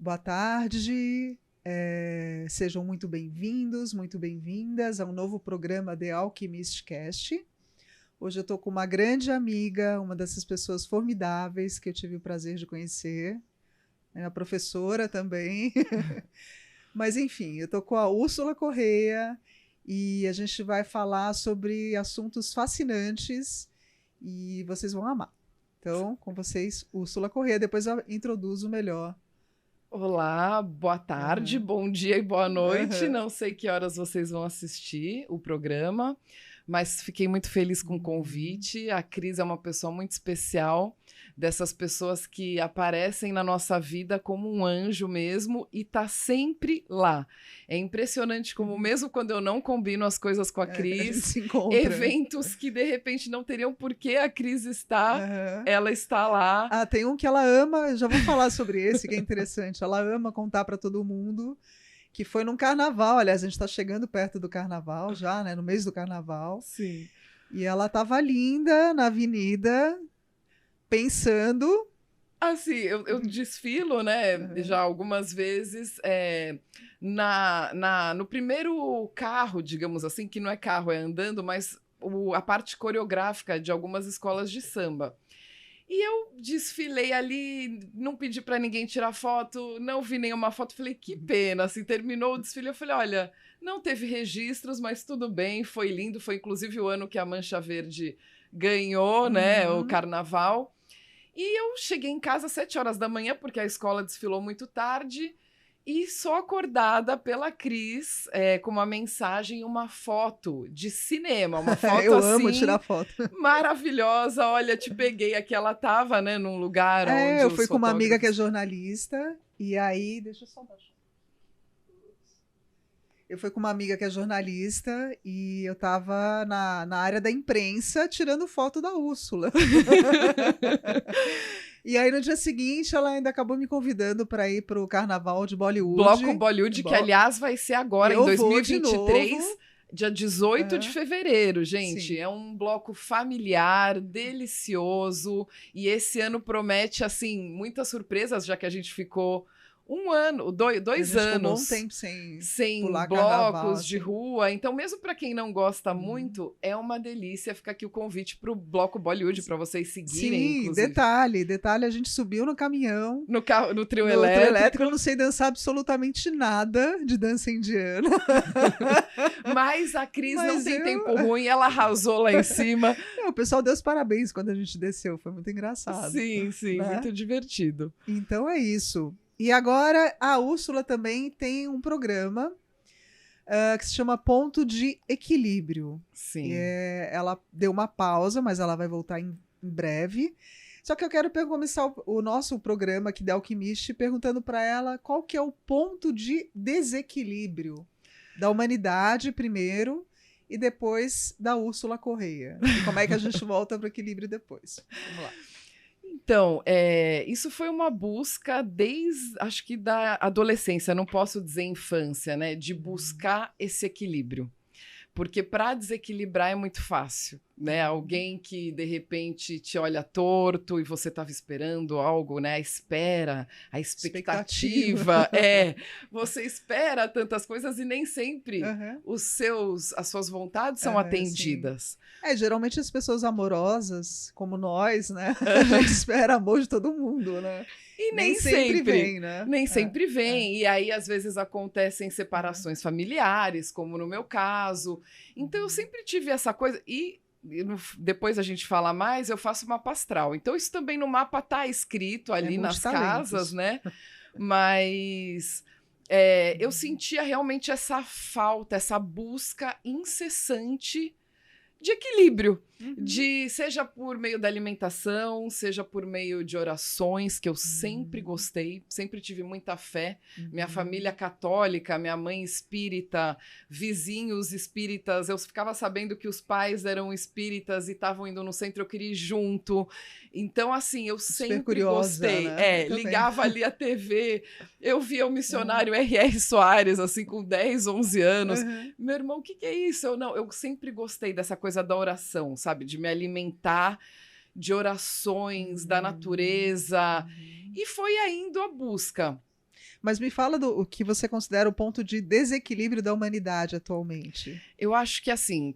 Boa tarde, sejam muito bem-vindos, muito bem-vindas a um novo programa The Alchemist Cast. Hoje eu estou com uma grande amiga, uma dessas pessoas formidáveis que eu tive o prazer de conhecer, a professora também. Mas enfim, eu estou com a Úrsula Correia e a gente vai falar sobre assuntos fascinantes e vocês vão amar. Então, com vocês, Úrsula Correia, depois eu introduzo melhor. Olá, boa tarde, bom dia e boa noite. Não sei que horas vocês vão assistir o programa, mas fiquei muito feliz com o convite. A Cris é uma pessoa muito especial, dessas pessoas que aparecem na nossa vida como um anjo mesmo e tá sempre lá. É impressionante como mesmo quando eu não combino as coisas com a Cris, eventos que de repente não teriam por que a Cris estar, ela está lá. Ah, tem um que ela ama, já vou falar sobre esse, que é interessante. Ela ama contar para todo mundo, que foi num carnaval. Aliás, a gente está chegando perto do carnaval já, né? No mês do carnaval. Sim. E ela estava linda na avenida, pensando... Assim, eu desfilo, né, já algumas vezes, no primeiro carro, digamos assim, que não é carro, é andando, mas a parte coreográfica de algumas escolas de samba. E eu desfilei ali, não pedi para ninguém tirar foto, não vi nenhuma foto, falei, que pena, assim, terminou o desfile, eu falei, olha, não teve registros, mas tudo bem, foi lindo, foi inclusive o ano que a Mancha Verde ganhou, né, o carnaval. E eu cheguei em casa às 7 horas da manhã, porque a escola desfilou muito tarde, e sou acordada pela Cris com uma mensagem, uma foto de cinema, uma foto eu assim, amo tirar foto. Maravilhosa. Olha, te peguei aqui, ela estava, né, num lugar onde eu fui com uma amiga que é fotógrafos... jornalista, e aí, deixa eu só baixar. Eu fui com uma amiga que é jornalista e eu estava na área da imprensa tirando foto da Úrsula. E aí, no dia seguinte, ela ainda acabou me convidando para ir para o Carnaval de Bollywood. Bloco Bollywood, que aliás vai ser agora, em 2023, dia 18 de fevereiro, gente. Sim. É um bloco familiar, delicioso. E esse ano promete, assim, muitas surpresas, já que a gente ficou... um ano, dois anos, um tempo sem blocos carnaval, de rua. Então, mesmo para quem não gosta muito, é uma delícia. Fica aqui o convite para o Bloco Bollywood, para vocês seguirem. Sim, inclusive. Detalhe, a gente subiu no caminhão. No trio elétrico. Eu não sei dançar absolutamente nada de dança indiana. Mas a Cris não tem tempo ruim, ela arrasou lá em cima. O pessoal deu os parabéns quando a gente desceu, foi muito engraçado. Sim, né? Muito divertido. Então é isso. E agora a Úrsula também tem um programa que se chama Ponto de Equilíbrio. Sim. Ela deu uma pausa, mas ela vai voltar em breve. Só que eu quero começar o nosso programa aqui da Alquimiste perguntando para ela qual que é o ponto de desequilíbrio da humanidade primeiro e depois da Úrsula Correia. E como é que a gente volta para o equilíbrio depois? Vamos lá. Então, isso foi uma busca desde, acho que da adolescência, não posso dizer infância, né? De buscar esse equilíbrio. Porque para desequilibrar é muito fácil, né? Alguém que, de repente, te olha torto e você estava esperando algo, né? A expectativa. Você espera tantas coisas e nem sempre as suas vontades são atendidas. Sim. Geralmente as pessoas amorosas, como nós, né? A gente espera amor de todo mundo, né? E nem sempre vem, né? Nem sempre vem. E aí, às vezes, acontecem separações familiares, como no meu caso. Então, eu sempre tive essa coisa. E depois a gente fala mais, eu faço mapa astral. Então, isso também no mapa está escrito ali nas casas, né? Mas eu sentia realmente essa falta, essa busca incessante de equilíbrio, seja por meio da alimentação, seja por meio de orações, que eu sempre gostei, sempre tive muita fé. Minha família católica, minha mãe espírita, vizinhos espíritas, eu ficava sabendo que os pais eram espíritas e estavam indo no centro, eu queria ir junto. Então, assim, eu sempre curiosa, gostei. Né? Ligava ali a TV, eu via o missionário R.R. Soares, assim, com 10, 11 anos. Meu irmão, o que é isso? Eu sempre gostei dessa coisa da oração, sabe? De me alimentar de orações, da natureza. E foi indo a busca. Mas me fala o que você considera o ponto de desequilíbrio da humanidade atualmente. Eu acho que, assim,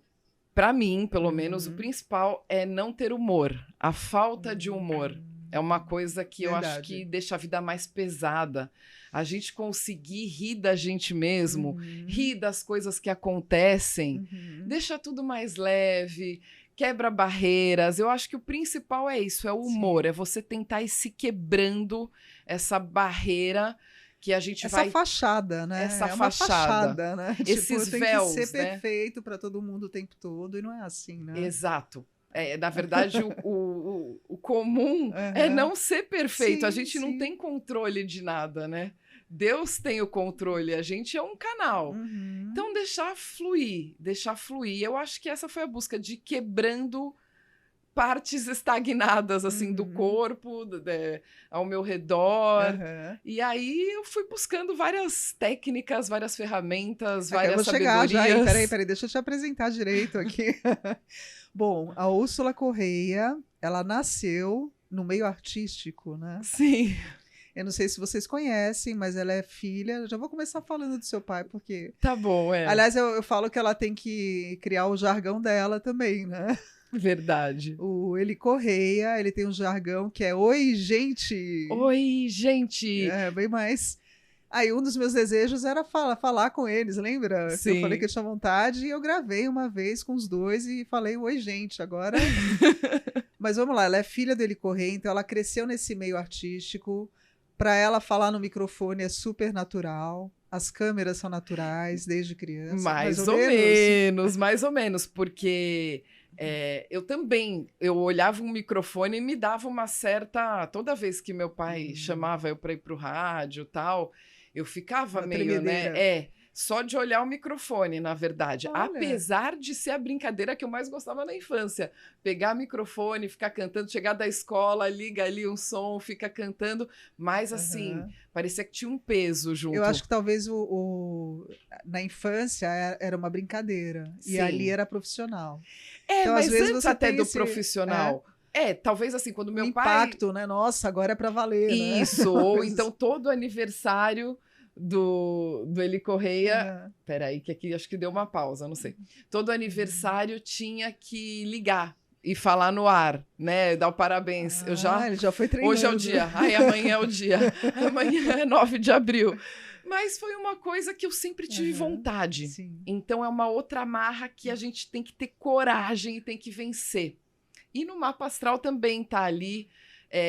para mim, pelo menos, o principal é não ter humor. A falta de humor é uma coisa que eu acho que deixa a vida mais pesada. A gente conseguir rir da gente mesmo, rir das coisas que acontecem, deixa tudo mais leve, quebra barreiras. Eu acho que o principal é isso, é o humor, é você tentar ir se quebrando essa barreira que a gente vai... Essa fachada, né? Essa fachada, né? Esses tipo, véus, tem que ser né? perfeito para todo mundo o tempo todo, e não é assim, né? Exato. Na verdade, o comum é não ser perfeito. Sim, a gente não tem controle de nada, né? Deus tem o controle, a gente é um canal. Então, deixar fluir. Eu acho que essa foi a busca de quebrando partes estagnadas, assim, do corpo, ao meu redor. E aí eu fui buscando várias técnicas, várias ferramentas, várias sabedorias. Chegar já, peraí, deixa eu te apresentar direito aqui. Bom, a Úrsula Correia, ela nasceu no meio artístico, né? Sim. Eu não sei se vocês conhecem, mas ela é filha... Já vou começar falando do seu pai, porque... Tá bom, Aliás, eu falo que ela tem que criar o jargão dela também, né? Verdade. O Eli Correia, ele tem um jargão que é oi, gente! Oi, gente! É, bem mais... Aí um dos meus desejos era falar com eles, lembra? Sim. Eu falei que eu tinha vontade e eu gravei uma vez com os dois e falei, oi, gente, agora... Mas vamos lá, ela é filha do Eli Correia, então ela cresceu nesse meio artístico. Para ela falar no microfone é super natural. As câmeras são naturais desde criança. Mais ou menos, porque... eu olhava um microfone e me dava uma certa... Toda vez que meu pai chamava eu para ir pro rádio e tal, eu ficava meio, né? Só de olhar o microfone, na verdade. Olha. Apesar de ser a brincadeira que eu mais gostava na infância. Pegar microfone, ficar cantando, chegar da escola, liga ali um som, fica cantando. Mas, assim, parecia que tinha um peso junto. Eu acho que talvez na infância era uma brincadeira. Sim. E ali era profissional. Então, mas às vezes antes até do profissional... talvez assim, quando meu pai... impacto, né? Nossa, agora é para valer, né? Isso, ou então todo aniversário do Eli Correia... Peraí, que aqui acho que deu uma pausa, não sei. Todo aniversário tinha que ligar e falar no ar, né? Dar o parabéns. Ele já foi treinando. Hoje é o dia. Amanhã é o dia. Amanhã é 9 de abril. Mas foi uma coisa que eu sempre tive vontade. Sim. Então é uma outra amarra que a gente tem que ter coragem e tem que vencer. E no mapa astral também tá ali,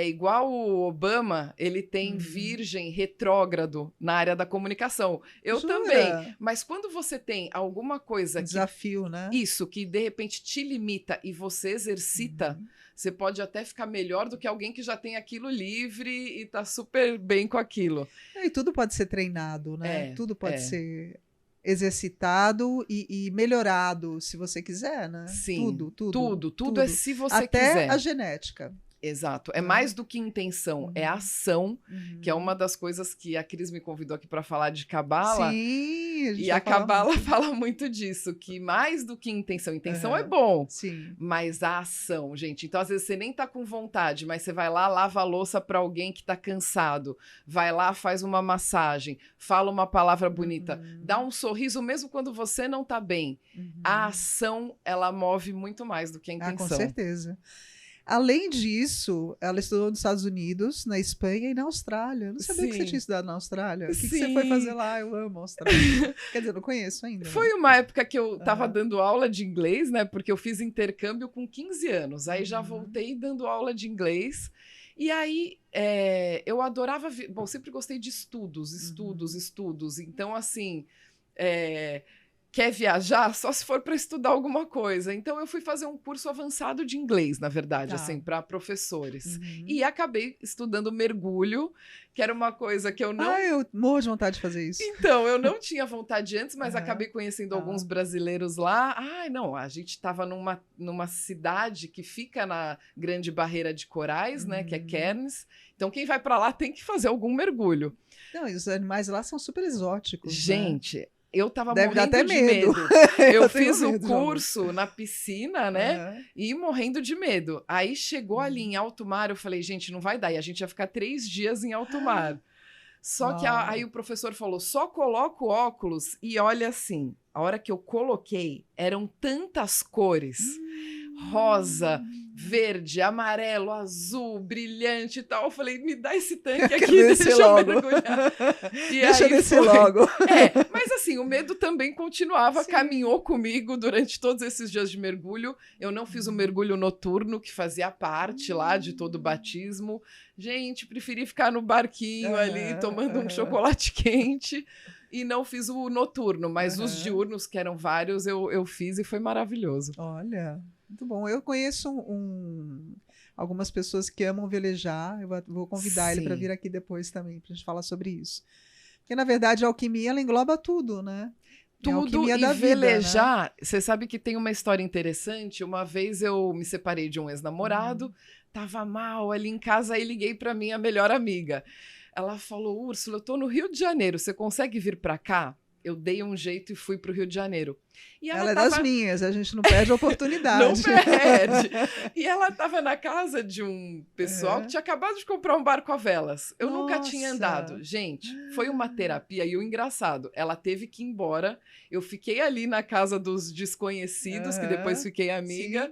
igual o Obama, ele tem virgem retrógrado na área da comunicação. Eu Jura? Também. Mas quando você tem alguma coisa desafio, né? Isso, que de repente te limita e você exercita, você pode até ficar melhor do que alguém que já tem aquilo livre e tá super bem com aquilo. E tudo pode ser treinado, né? Tudo pode ser exercitado e melhorado, se você quiser, né? Sim, tudo é se você até quiser. Até a genética. Exato. É mais do que intenção, é ação, que é uma das coisas que a Cris me convidou aqui para falar de Cabala. Sim, e a Cabala fala muito disso, que mais do que intenção é bom, mas a ação, gente. Então, às vezes, você nem tá com vontade, mas você vai lá, lava a louça para alguém que tá cansado, vai lá, faz uma massagem, fala uma palavra bonita, dá um sorriso mesmo quando você não tá bem. A ação, ela move muito mais do que a intenção. Com certeza. Além disso, ela estudou nos Estados Unidos, na Espanha e na Austrália. Eu não sabia que você tinha estudado na Austrália. O que você foi fazer lá? Eu amo a Austrália. Quer dizer, eu não conheço ainda. Foi uma época que eu estava dando aula de inglês, né? Porque eu fiz intercâmbio com 15 anos. Aí já voltei dando aula de inglês. E aí, eu adorava... Bom, sempre gostei de estudos. Então, assim... Quer viajar? Só se for para estudar alguma coisa. Então, eu fui fazer um curso avançado de inglês, na verdade, assim, para professores. E acabei estudando mergulho, que era uma coisa que eu não... eu morro de vontade de fazer isso. Então, eu não tinha vontade antes, mas acabei conhecendo alguns brasileiros lá. A gente estava numa cidade que fica na Grande Barreira de Corais, né, que é Cairns. Então, quem vai para lá tem que fazer algum mergulho. Não, e os animais lá são super exóticos, gente... né? Eu tava Deve morrendo dar até de medo. Eu fiz o curso na piscina, né? E morrendo de medo. Aí chegou ali em alto mar, eu falei, gente, não vai dar. E a gente ia ficar 3 dias em alto mar. Só que Uau. aí o professor falou, só coloca o óculos e olha assim. A hora que eu coloquei, eram tantas cores. Rosa, verde, amarelo, azul, brilhante e tal. Eu falei, me dá esse tanque aqui, deixa eu mergulhar. E deixa eu aí descer logo. Mas assim, o medo também continuava, caminhou comigo durante todos esses dias de mergulho. Eu não fiz o mergulho noturno, que fazia parte lá de todo o batismo. Gente, preferi ficar no barquinho ali, tomando um chocolate quente. E não fiz o noturno, mas os diurnos, que eram vários, eu fiz e foi maravilhoso. Olha, muito bom. Eu conheço algumas pessoas que amam velejar. Eu vou convidar ele para vir aqui depois também, para a gente falar sobre isso. Porque, na verdade, a alquimia, ela engloba tudo, né? Tudo, e velejar, vida, né? Você sabe que tem uma história interessante. Uma vez eu me separei de um ex-namorado, tava mal ali em casa, aí liguei para minha melhor amiga. Ela falou, Úrsula, eu tô no Rio de Janeiro, você consegue vir para cá? Eu dei um jeito e fui para o Rio de Janeiro. E ela é das minhas, a gente não perde a oportunidade. Não perde. E ela estava na casa de um pessoal que tinha acabado de comprar um barco a velas. Eu nunca tinha andado. Gente, foi uma terapia. E o engraçado, ela teve que ir embora. Eu fiquei ali na casa dos desconhecidos, que depois fiquei amiga. Sim.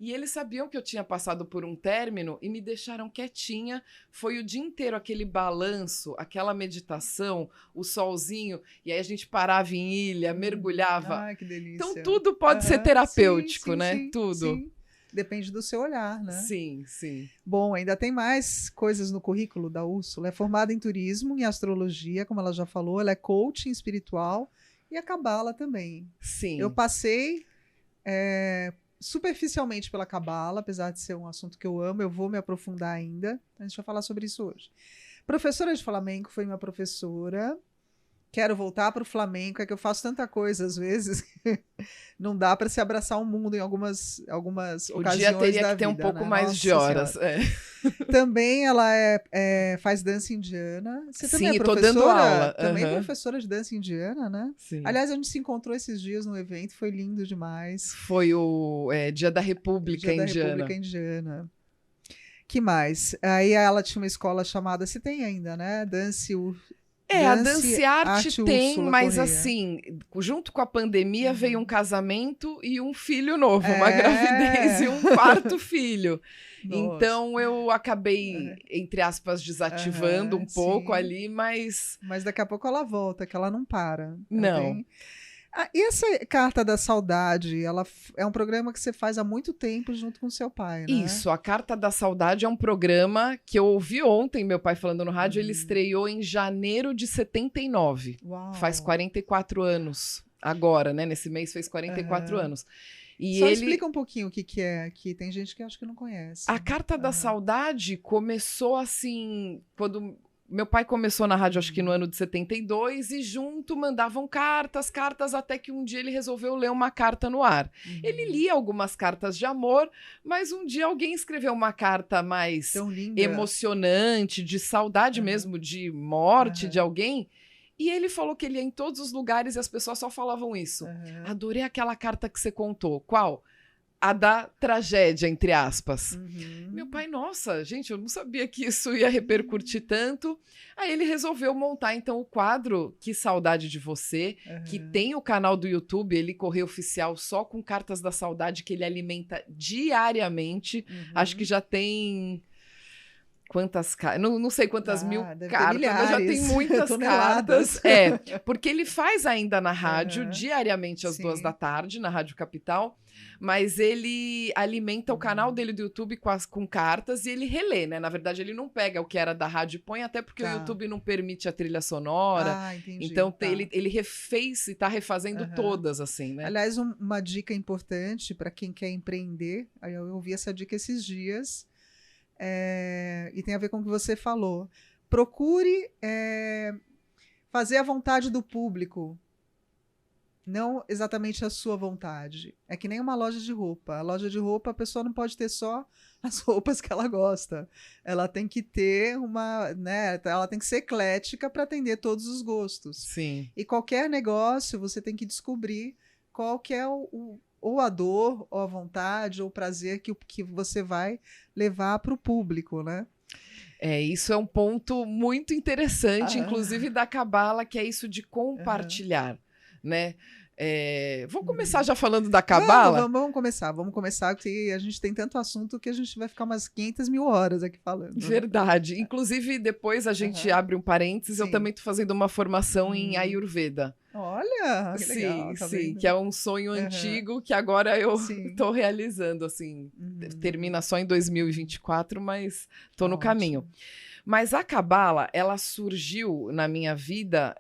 E eles sabiam que eu tinha passado por um término e me deixaram quietinha. Foi o dia inteiro aquele balanço, aquela meditação, o solzinho. E aí a gente parava em ilha, mergulhava. Ai, que delícia. Então tudo pode ser terapêutico, né? Sim, tudo. Sim. Depende do seu olhar, né? Sim, sim. Bom, ainda tem mais coisas no currículo da Úrsula. É formada em turismo, em astrologia, como ela já falou. Ela é coaching espiritual e a cabala também. Sim. Eu passei... superficialmente pela cabala, apesar de ser um assunto que eu amo, eu vou me aprofundar ainda. A gente vai falar sobre isso hoje. Professora de flamenco foi minha professora. Quero voltar para o flamenco, é que eu faço tanta coisa às vezes. Não dá para se abraçar o mundo em algumas ocasiões da vida. O dia teria que ter um pouco mais de horas. Também ela faz dança indiana. Você também é professora? Tô dando aula. Também professora de dança indiana, né? Sim. Aliás, a gente se encontrou esses dias no evento, foi lindo demais. Foi o Dia da República Indiana. Dia da República Indiana. Que mais? Aí ela tinha uma escola chamada, se tem ainda, né? A Dance Arte tem, Úrsula mas Correia. Assim, junto com a pandemia veio um casamento e um filho novo, uma gravidez e um quarto filho. Nossa. Então eu acabei, entre aspas, desativando um pouco ali, mas... Mas daqui a pouco ela volta, que ela não para. Não. E essa Carta da Saudade, ela é um programa que você faz há muito tempo junto com seu pai, né? Isso, a Carta da Saudade é um programa que eu ouvi ontem, meu pai falando no rádio, ele estreou em janeiro de 79. Uau. Faz 44 anos agora, né? Nesse mês fez 44 anos. E Só explica um pouquinho o que é, que tem gente que acho que não conhece. A Carta da Saudade começou assim, quando... Meu pai começou na rádio, acho que no ano de 72, e junto mandavam cartas, até que um dia ele resolveu ler uma carta no ar. Ele lia algumas cartas de amor, mas um dia alguém escreveu uma carta mais emocionante, de saudade mesmo, de morte de alguém, e ele falou que ele ia em todos os lugares e as pessoas só falavam isso. Adorei aquela carta que você contou. Qual? A da tragédia, entre aspas. Meu pai, nossa, gente, eu não sabia que isso ia repercutir tanto. Aí ele resolveu montar, então, o quadro Que Saudade de Você, que tem o canal do YouTube, ele Correio Oficial, só com cartas da saudade, que ele alimenta diariamente. Acho que já tem... Quantas cartas? Não sei quantas mil cartas, mas já tem muitas cartas. Porque ele faz ainda na rádio, diariamente às 2h, na Rádio Capital, mas ele alimenta o canal dele do YouTube com cartas e ele relê, né? Na verdade, ele não pega o que era da rádio e põe, até porque o YouTube não permite a trilha sonora. Entendi. Então, ele refez e tá refazendo todas, assim, né? Aliás, uma dica importante para quem quer empreender, aí eu ouvi essa dica esses dias, e tem a ver com o que você falou. Procure fazer a vontade do público, não exatamente a sua vontade. É que nem uma loja de roupa. A loja de roupa, a pessoa não pode ter só as roupas que ela gosta. Ela tem que ter ela tem que ser eclética para atender todos os gostos. Sim. E qualquer negócio, você tem que descobrir qual que é ou a dor, ou a vontade, ou o prazer que você vai levar para o público, né? Isso é um ponto muito interessante, Ah. inclusive da Cabala, que é isso de compartilhar, né? Vou começar já falando da Cabala. Vamos começar, porque a gente tem tanto assunto que a gente vai ficar umas 500 mil horas aqui falando. Verdade. Inclusive, depois a gente abre um parênteses, eu Sim. também estou fazendo uma formação em Ayurveda. Olha, que legal, tá sim, vendo? que é um sonho antigo que agora eu Sim. estou realizando, assim. Termina só em 2024, mas estou no caminho. Mas a Cabala, ela surgiu na minha vida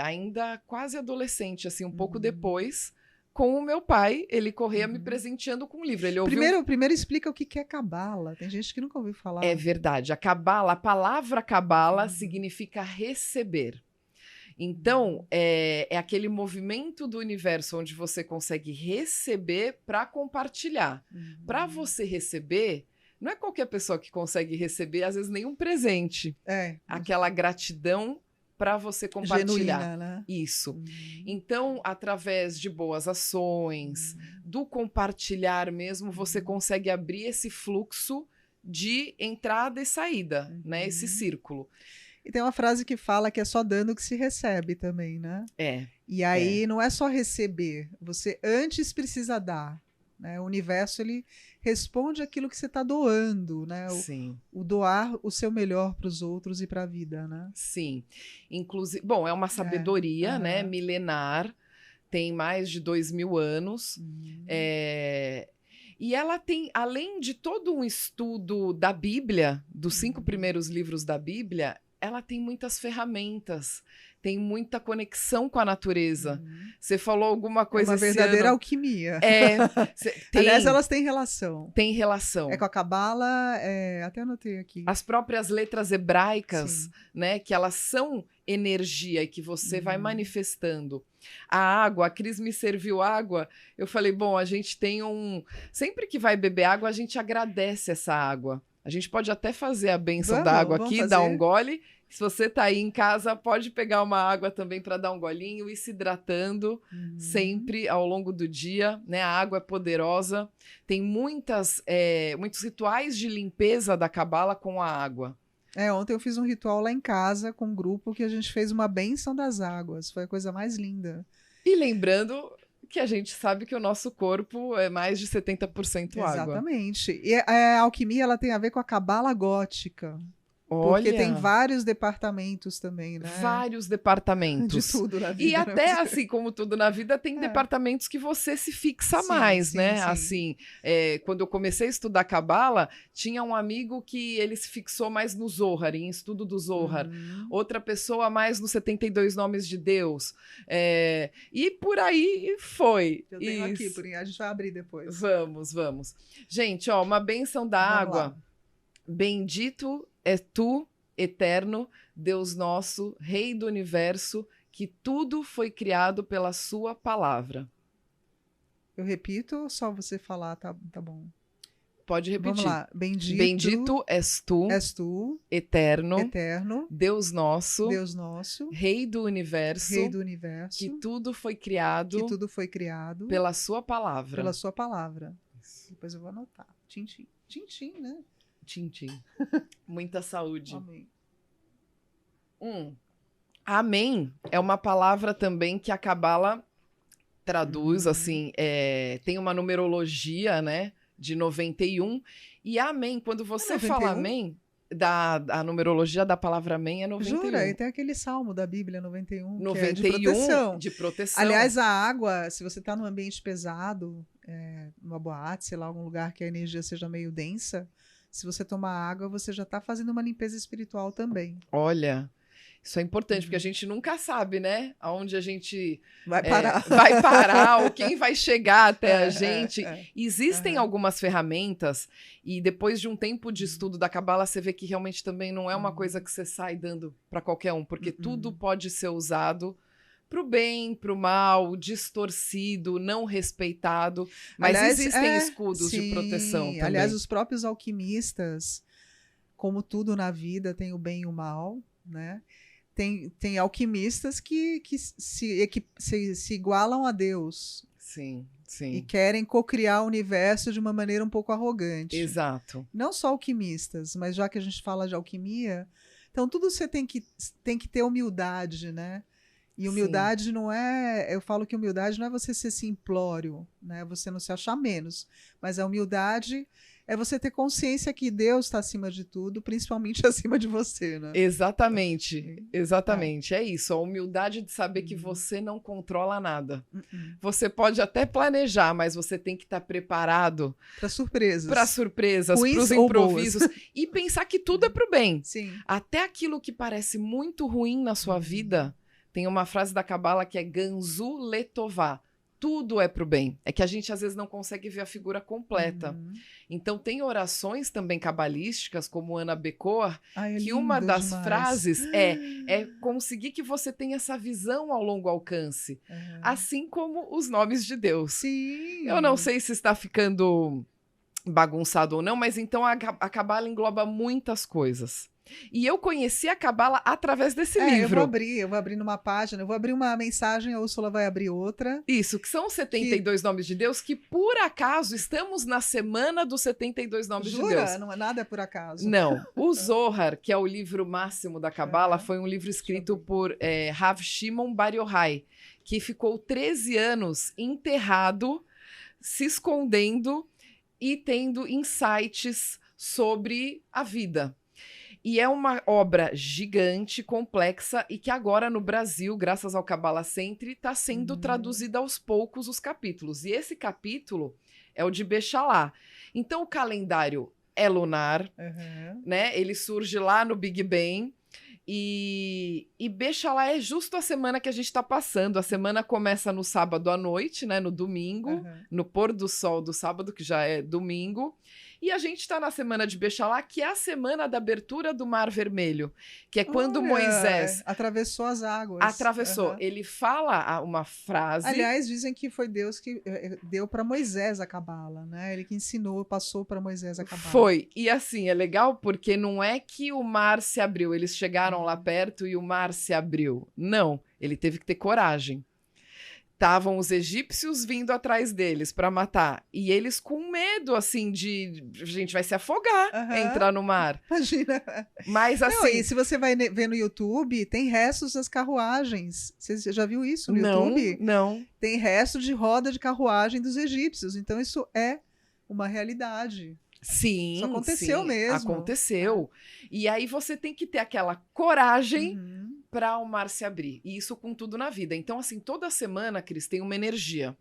ainda quase adolescente, assim, um pouco depois, com o meu pai, ele corria me presenteando com um livro. Ele ouviu... Primeiro explica o que é Cabala. Tem gente que nunca ouviu falar. É verdade. A Cabala, a palavra Cabala significa receber. Então, é aquele movimento do universo onde você consegue receber para compartilhar. Para você receber, não é qualquer pessoa que consegue receber, às vezes, nenhum presente. Aquela gratidão para você compartilhar. Genuína, né? Isso. Então, através de boas ações, do compartilhar mesmo, você consegue abrir esse fluxo de entrada e saída, né? Esse círculo. E tem uma frase que fala que é só dando que se recebe também, né? E aí não é só receber, você antes precisa dar, né? O universo, ele responde aquilo que você está doando, né? Sim. O doar o seu melhor para os outros e para a vida, né? Sim. Inclusive, bom, é uma sabedoria, né? Milenar, tem mais de 2000 anos. E ela tem, além de todo um estudo da Bíblia, dos 5 primeiros livros da Bíblia, ela tem muitas ferramentas, tem muita conexão com a natureza. Você falou alguma coisa uma verdadeira alquimia. Aliás, elas têm relação. Tem relação. Com a Cabala, até anotei aqui. As próprias letras hebraicas, né, que elas são energia e que você vai manifestando. A água, a Cris me serviu água, eu falei, bom, a gente tem sempre que vai beber água, a gente agradece essa água. A gente pode até fazer a bênção da água aqui, dar um gole. Se você tá aí em casa, pode pegar uma água também para dar um golinho e se hidratando sempre ao longo do dia, né? A água é poderosa. Tem muitos rituais de limpeza da Cabala com a água. Ontem eu fiz um ritual lá em casa com um grupo que a gente fez uma bênção das águas. Foi a coisa mais linda. E lembrando que a gente sabe que o nosso corpo é mais de 70% água. Exatamente. E a alquimia, ela tem a ver com a Cabala gótica. Porque tem vários departamentos também, né? Vários departamentos. De tudo na vida. E até, assim como tudo na vida, tem departamentos que você se fixa mais, né? Sim. Assim, quando eu comecei a estudar Cabala, tinha um amigo que ele se fixou mais no Zohar, em estudo do Zohar. Outra pessoa mais nos 72 Nomes de Deus. E por aí foi. Eu tenho aqui, a gente vai abrir depois. Vamos. Gente, uma bênção da água. Lá. Bendito é tu, eterno, Deus nosso, Rei do Universo, que tudo foi criado pela sua palavra. Eu repito, só você falar, tá bom. Pode repetir. Vamos lá. Bendito és tu, eterno, Deus nosso, Rei do Universo, que tudo foi criado, pela sua palavra. Depois eu vou anotar. Tintim, né? Tintim. Muita saúde. Amém. Amém é uma palavra também que a Cabala traduz, assim, tem uma numerologia, né, de 91, e amém, quando você fala amém, a numerologia da palavra amém é 91. Jura? E tem aquele salmo da Bíblia, 91, 91 que é de proteção. De proteção. Aliás, a água, se você está num ambiente pesado, numa boate, sei lá, algum lugar que a energia seja meio densa, se você tomar água, você já está fazendo uma limpeza espiritual também. Olha, isso é importante, porque a gente nunca sabe, né? Aonde a gente vai parar, ou quem vai chegar até a gente. Existem algumas ferramentas, e depois de um tempo de estudo da Cabala, você vê que realmente também não é uma coisa que você sai dando para qualquer um, porque tudo pode ser usado para o bem, para o mal, distorcido, não respeitado. Mas existem escudos de proteção também. Aliás, os próprios alquimistas, como tudo na vida, tem o bem e o mal, né? Tem alquimistas que se igualam a Deus. Sim, E sim. querem cocriar o universo de uma maneira um pouco arrogante. Exato. Não só alquimistas, mas já que a gente fala de alquimia, então tudo você tem que ter humildade, né? E Sim. humildade não é, eu falo que humildade não é você ser simplório, né? Você não se achar menos, mas a humildade é você ter consciência que Deus está acima de tudo, principalmente acima de você, né? Exatamente, É. exatamente. É isso, a humildade de saber que Uhum. você não controla nada. Uh-uh. Você pode até planejar, mas você tem que estar preparado Para surpresas. para surpresas, para Ruins os ou boas. improvisos e pensar que tudo é para o bem. Sim. Até aquilo que parece muito ruim na sua vida, tem uma frase da Cabala que é Ganzu Letová. Tudo é para o bem. É que a gente às vezes não consegue ver a figura completa. Uhum. Então tem orações também cabalísticas, como Ana Becoa, Ai, é que linda uma das demais. frases é conseguir que você tenha essa visão ao longo alcance, Uhum. assim como os nomes de Deus. Sim. Eu não sei se está ficando bagunçado ou não, mas então a Cabala engloba muitas coisas. E eu conheci a Cabala através desse livro. Eu vou abrir numa página, eu vou abrir uma mensagem, a Úrsula vai abrir outra. Isso, que são os 72 nomes de Deus, que por acaso estamos na semana dos 72 nomes de Deus. Jura? Não, nada é por acaso. Não. O Zohar, que é o livro máximo da Cabala, Uhum. foi um livro escrito ver. por Rav Shimon Bar Yochai, que ficou 13 anos enterrado, se escondendo e tendo insights sobre a vida. E é uma obra gigante, complexa, e que agora no Brasil, graças ao Cabala Center, está sendo traduzida aos poucos os capítulos. E esse capítulo é o de Bechalá. Então o calendário é lunar, né? Ele surge lá no Big Bang. E Bechalá é justo a semana que a gente está passando. A semana começa no sábado à noite, né? No domingo, no pôr do sol do sábado, que já é domingo. E a gente está na semana de Bechalá, que é a semana da abertura do Mar Vermelho, que é quando Moisés atravessou as águas. Atravessou. Ele fala uma frase. Aliás, dizem que foi Deus que deu para Moisés a Cabala, né? Ele que ensinou, passou para Moisés a Cabala. Foi. E assim, é legal porque não é que o mar se abriu. Eles chegaram lá perto e o mar se abriu. Não. Ele teve que ter coragem. Estavam os egípcios vindo atrás deles para matar. E eles com medo, assim, a gente vai se afogar, entrar no mar. Imagina. Mas assim... Não, e se você vai ver no YouTube, tem restos das carruagens. Você já viu isso no YouTube? Não. Tem resto de roda de carruagem dos egípcios. Então isso é uma realidade. Sim, isso aconteceu mesmo. Aconteceu. E aí você tem que ter aquela coragem para o mar se abrir. E isso com tudo na vida. Então, assim, toda semana, Cris, tem uma energia.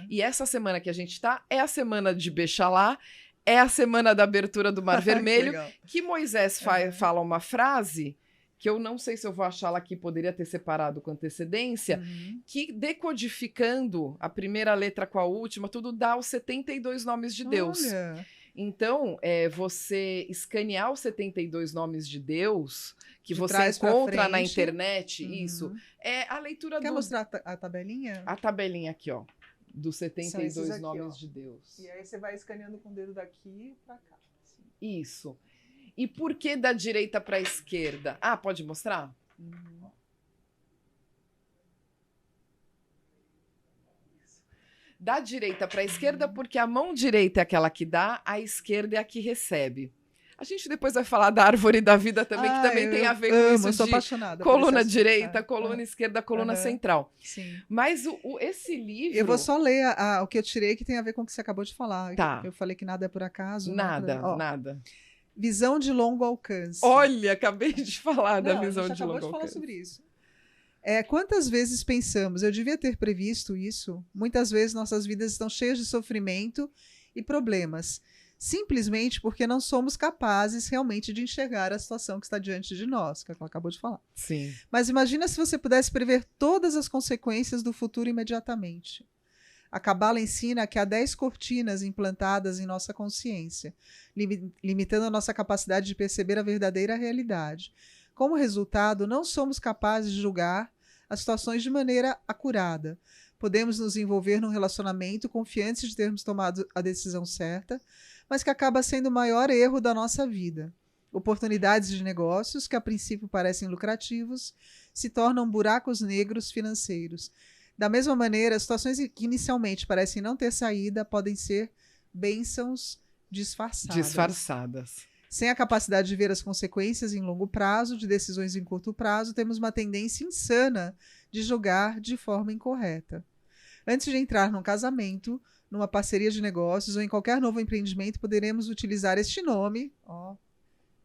E essa semana que a gente tá é a semana de Bechalá, é a semana da abertura do Mar Vermelho, que Moisés fala uma frase que eu não sei se eu vou achá-la aqui, poderia ter separado com antecedência, que decodificando a primeira letra com a última, tudo dá os 72 nomes de Deus. Olha. Então, você escanear os 72 nomes de Deus, que de você encontra na internet, isso, é a leitura Quer mostrar a tabelinha? A tabelinha aqui, ó, dos 72 aqui, nomes ó. de Deus. E aí você vai escaneando com o dedo daqui para cá. Assim. Isso. E por que da direita para a esquerda? Ah, pode mostrar? Da direita para a esquerda, porque a mão direita é aquela que dá, a esquerda é a que recebe. A gente depois vai falar da árvore da vida também, que também tem a ver com isso. Eu sou apaixonada. Coluna direita, coluna esquerda, coluna central. Sim. Mas esse livro... Eu vou só ler o que eu tirei, que tem a ver com o que você acabou de falar. Tá. Eu falei que nada é por acaso. Nada. Visão de longo alcance. Olha, acabei de falar da visão de longo alcance. A gente acabou de falar sobre isso. Quantas vezes pensamos, eu devia ter previsto isso? Muitas vezes nossas vidas estão cheias de sofrimento e problemas, simplesmente porque não somos capazes realmente de enxergar a situação que está diante de nós, que ela acabou de falar. Sim. Mas imagina se você pudesse prever todas as consequências do futuro imediatamente. A Cabala ensina que há 10 cortinas implantadas em nossa consciência, limitando a nossa capacidade de perceber a verdadeira realidade. Como resultado, não somos capazes de julgar as situações de maneira acurada. Podemos nos envolver num relacionamento confiantes de termos tomado a decisão certa, mas que acaba sendo o maior erro da nossa vida. Oportunidades de negócios que a princípio parecem lucrativos se tornam buracos negros financeiros. Da mesma maneira, situações que inicialmente parecem não ter saída podem ser bênçãos disfarçadas. Sem a capacidade de ver as consequências em longo prazo de decisões em curto prazo, temos uma tendência insana de julgar de forma incorreta. Antes de entrar num casamento, numa parceria de negócios ou em qualquer novo empreendimento, poderemos utilizar este nome,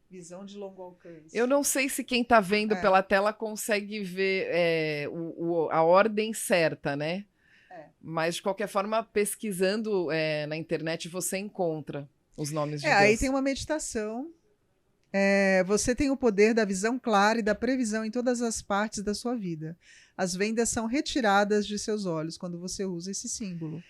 visão de longo alcance. Eu não sei se quem está vendo pela tela consegue ver a ordem certa, né? Mas, de qualquer forma, pesquisando na internet, você encontra os nomes de Deus. Aí tem uma meditação. Você tem o poder da visão clara e da previsão em todas as partes da sua vida. As vendas são retiradas de seus olhos quando você usa esse símbolo.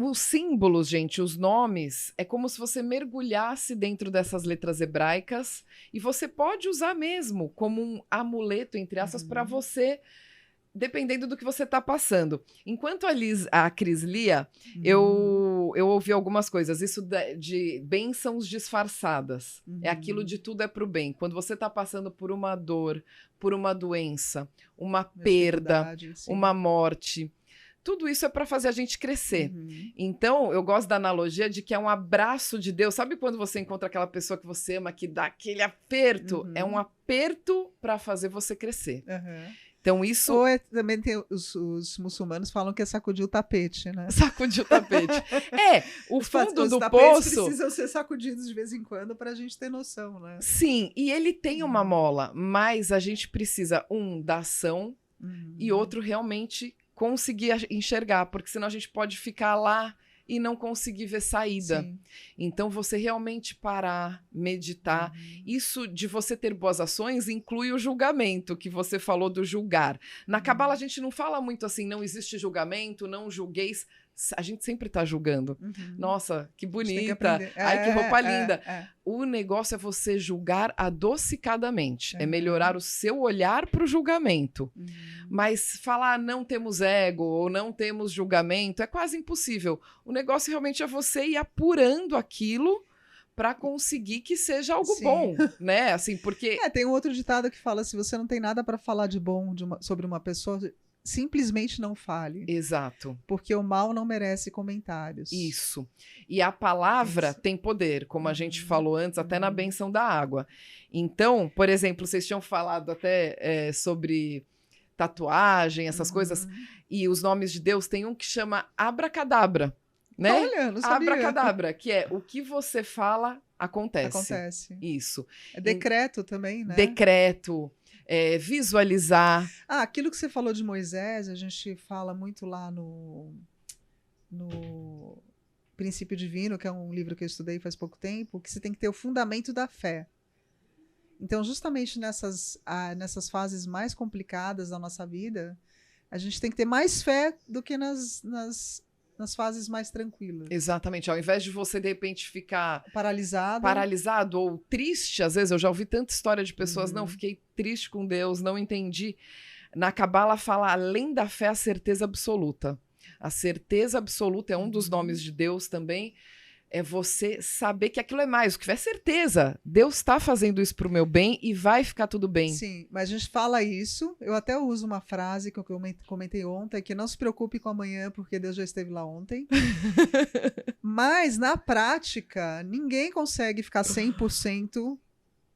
Os símbolos, gente, os nomes, é como se você mergulhasse dentro dessas letras hebraicas e você pode usar mesmo como um amuleto, entre aspas, para você, dependendo do que você está passando. Enquanto a Cris lia, eu ouvi algumas coisas. Isso de bênçãos disfarçadas. É aquilo de tudo é para o bem. Quando você está passando por uma dor, por uma doença, uma perda, uma morte, tudo isso é para fazer a gente crescer. Então, eu gosto da analogia de que é um abraço de Deus. Sabe quando você encontra aquela pessoa que você ama, que dá aquele aperto? É um aperto para fazer você crescer. Então, isso... Ou também tem os muçulmanos falam que é sacudir o tapete, né? Sacudir o tapete. O fundo do tapetes poço... precisam ser sacudidos de vez em quando para a gente ter noção, né? Sim, e ele tem uma mola, mas a gente precisa, da ação e outro realmente conseguir enxergar, porque senão a gente pode ficar lá e não conseguir ver saída. Sim. Então, você realmente parar, meditar. Isso de você ter boas ações inclui o julgamento, que você falou do julgar. Na Cabala, a gente não fala muito assim, não existe julgamento, não julgueis. A gente sempre está julgando. Nossa, que bonita. Ai, que roupa linda. O negócio é você julgar adocicadamente. É melhorar o seu olhar para o julgamento. Mas falar não temos ego ou não temos julgamento é quase impossível. O negócio realmente é você ir apurando aquilo para conseguir que seja algo bom, né? Assim, porque... tem um outro ditado que fala, se você não tem nada para falar de bom sobre uma pessoa... simplesmente não fale. Exato. Porque o mal não merece comentários. Isso. E a palavra tem poder, como a gente falou antes, até na bênção da água. Então, por exemplo, vocês tinham falado até sobre tatuagem, essas coisas, e os nomes de Deus, tem um que chama abracadabra, né? Olha, não sabia. Abracadabra, que é o que você fala, acontece. Acontece. Isso. É decreto também, né? Decreto. Visualizar. Aquilo que você falou de Moisés, a gente fala muito lá no Princípio Divino, que é um livro que eu estudei faz pouco tempo, que você tem que ter o fundamento da fé. Então, justamente nessas fases mais complicadas da nossa vida, a gente tem que ter mais fé do que nas fases mais tranquilas. Exatamente. Ao invés de você, de repente, ficar paralisado ou triste, às vezes, eu já ouvi tanta história de pessoas, não, fiquei triste com Deus, não entendi. Na Cabala fala, além da fé, a certeza absoluta. A certeza absoluta é um dos nomes de Deus também. É você saber que aquilo é mais. O que é certeza. Deus está fazendo isso para o meu bem e vai ficar tudo bem. Sim, mas a gente fala isso. Eu até uso uma frase que eu comentei ontem, que não se preocupe com amanhã, porque Deus já esteve lá ontem. Mas, na prática, ninguém consegue ficar 100%,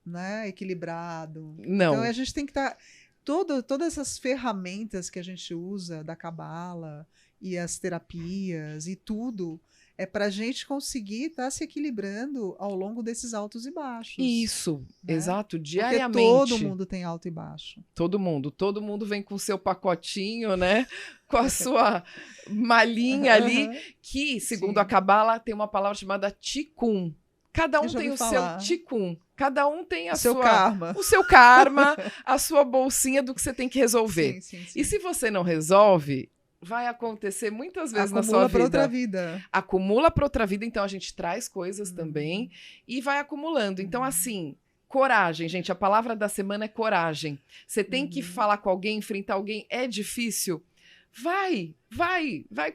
né, equilibrado. Não. Então, a gente tem que estar... Todas essas ferramentas que a gente usa da Cabala e as terapias e tudo... é para a gente conseguir estar se equilibrando ao longo desses altos e baixos. Isso, né? Exato, diariamente. Porque todo mundo tem alto e baixo. Todo mundo vem com o seu pacotinho, né? Com a sua malinha ali, que, segundo a Cabala, tem uma palavra chamada tikkun. Cada um tem o seu tikkun. Cada um tem o seu karma, a sua bolsinha do que você tem que resolver. Sim. E se você não resolve... vai acontecer muitas vezes na sua vida. Acumula para outra vida, então a gente traz coisas também e vai acumulando. Então, assim, coragem, gente. A palavra da semana é coragem. Você tem que falar com alguém, enfrentar alguém, é difícil? Vai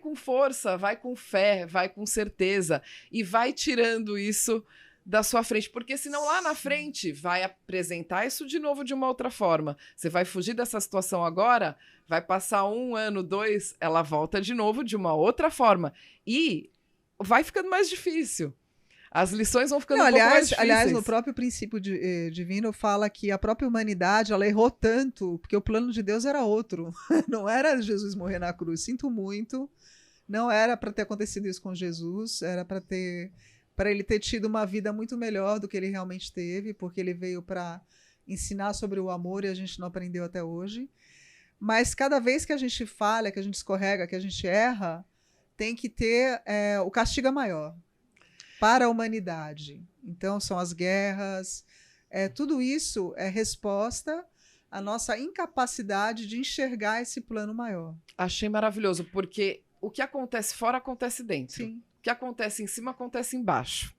com força, vai com fé, vai com certeza e vai tirando isso da sua frente, porque senão lá na frente vai apresentar isso de novo de uma outra forma. Você vai fugir dessa situação agora, vai passar 1 ano, 2, ela volta de novo de uma outra forma. E vai ficando mais difícil. As lições vão ficando um pouco mais difíceis. Aliás, no próprio princípio divino fala que a própria humanidade, ela errou tanto, porque o plano de Deus era outro. Não era Jesus morrer na cruz. Sinto muito. Não era para ter acontecido isso com Jesus, era para ele ter tido uma vida muito melhor do que ele realmente teve, porque ele veio para ensinar sobre o amor e a gente não aprendeu até hoje. Mas cada vez que a gente falha, que a gente escorrega, que a gente erra, tem que ter o castigo maior para a humanidade. Então, são as guerras, tudo isso é resposta à nossa incapacidade de enxergar esse plano maior. Achei maravilhoso, porque o que acontece fora acontece dentro. Sim. O que acontece em cima acontece embaixo.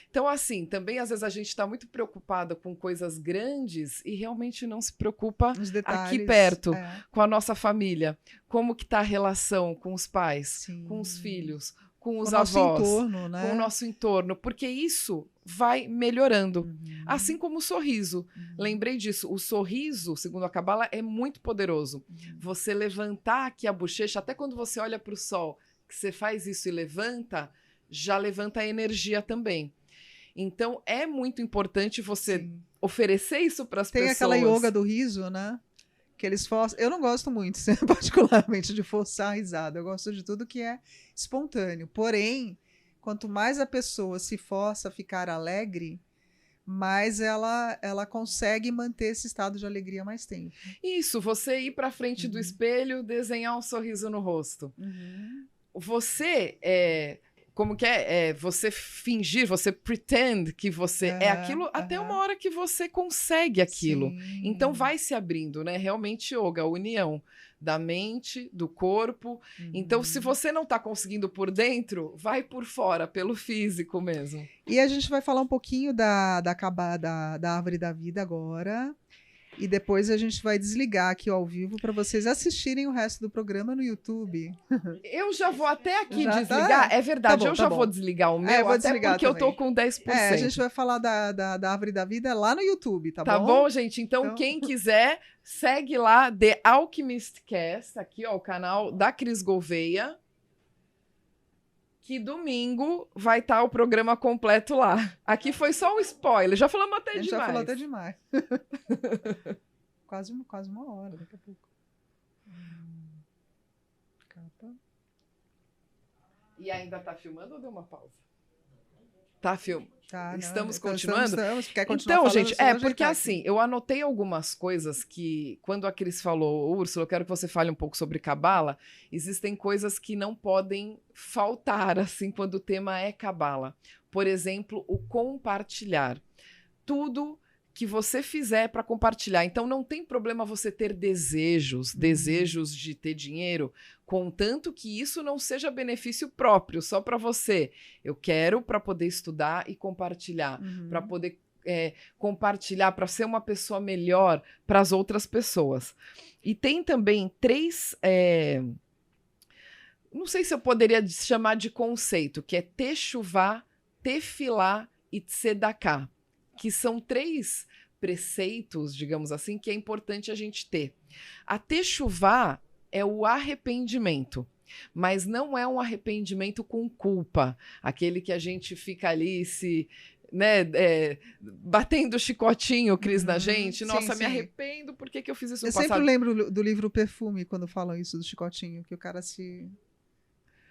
Então, assim, também às vezes a gente está muito preocupada com coisas grandes e realmente não se preocupa Os detalhes, aqui perto, com a nossa família. Como que está a relação com os pais, Sim. com os filhos, com os o nosso avós, entorno, né? com o nosso entorno, porque isso vai melhorando. Uhum. Assim como o sorriso. Uhum. Lembrei disso. O sorriso, segundo a Cabala, é muito poderoso. Uhum. Você levantar aqui a bochecha, até quando você olha para o sol, que você faz isso e levanta, já levanta a energia também. Então, é muito importante você oferecer isso para as pessoas. Tem aquela yoga do riso, né? Que eles forçam. Eu não gosto muito, particularmente, de forçar a risada. Eu gosto de tudo que é espontâneo. Porém, quanto mais a pessoa se força a ficar alegre, mais ela consegue manter esse estado de alegria mais tempo. Isso, você ir para frente do espelho, desenhar um sorriso no rosto. Você como que você fingir, você pretend que você é aquilo até uma hora que você consegue aquilo. Sim. Então vai se abrindo, né? Realmente, yoga, a união da mente, do corpo. Então, se você não está conseguindo por dentro, vai por fora, pelo físico mesmo. E a gente vai falar um pouquinho da árvore da vida agora. E depois a gente vai desligar aqui ao vivo para vocês assistirem o resto do programa no YouTube. Eu já vou até aqui Já desligar. tá? É verdade, Tá bom, eu já tá vou bom. desligar o meu, Eu vou até desligar porque eu tô também. com 10%. A gente vai falar da árvore da vida lá no YouTube, tá bom? Tá bom, gente? Então, quem quiser, segue lá, The Alchemist Cast, aqui, ó, o canal da Cris Gouveia. Que domingo vai estar o programa completo lá. Aqui foi só um spoiler, já falamos até demais. Já falou até demais. quase uma hora, daqui a pouco. Capa. E ainda tá filmando ou deu uma pausa? Tá filmando. Tá, Estamos então, continuando? Estamos. Quer continuar Então, falando, gente, só porque ajeitar assim, aqui. eu anotei algumas coisas que, quando a Cris falou, Úrsula, eu quero que você fale um pouco sobre Cabala, existem coisas que não podem faltar, assim, quando o tema é Cabala. Por exemplo, o compartilhar. Tudo que você fizer para compartilhar. Então, não tem problema você ter desejos de ter dinheiro, contanto que isso não seja benefício próprio, só para você. Eu quero para poder estudar e compartilhar, para poder compartilhar, para ser uma pessoa melhor para as outras pessoas. E tem também 3... não sei se eu poderia chamar de conceito, que é Techuvá, Tefilá e Tzedaká, que são 3 preceitos, digamos assim, que é importante a gente ter. A Techuvá é o arrependimento, mas não é um arrependimento com culpa, aquele que a gente fica ali batendo chicotinho, Cris, na gente. Nossa, sim. me arrependo, por que eu fiz isso no Eu passado? sempre lembro do livro Perfume, quando falam isso do chicotinho, que o cara se...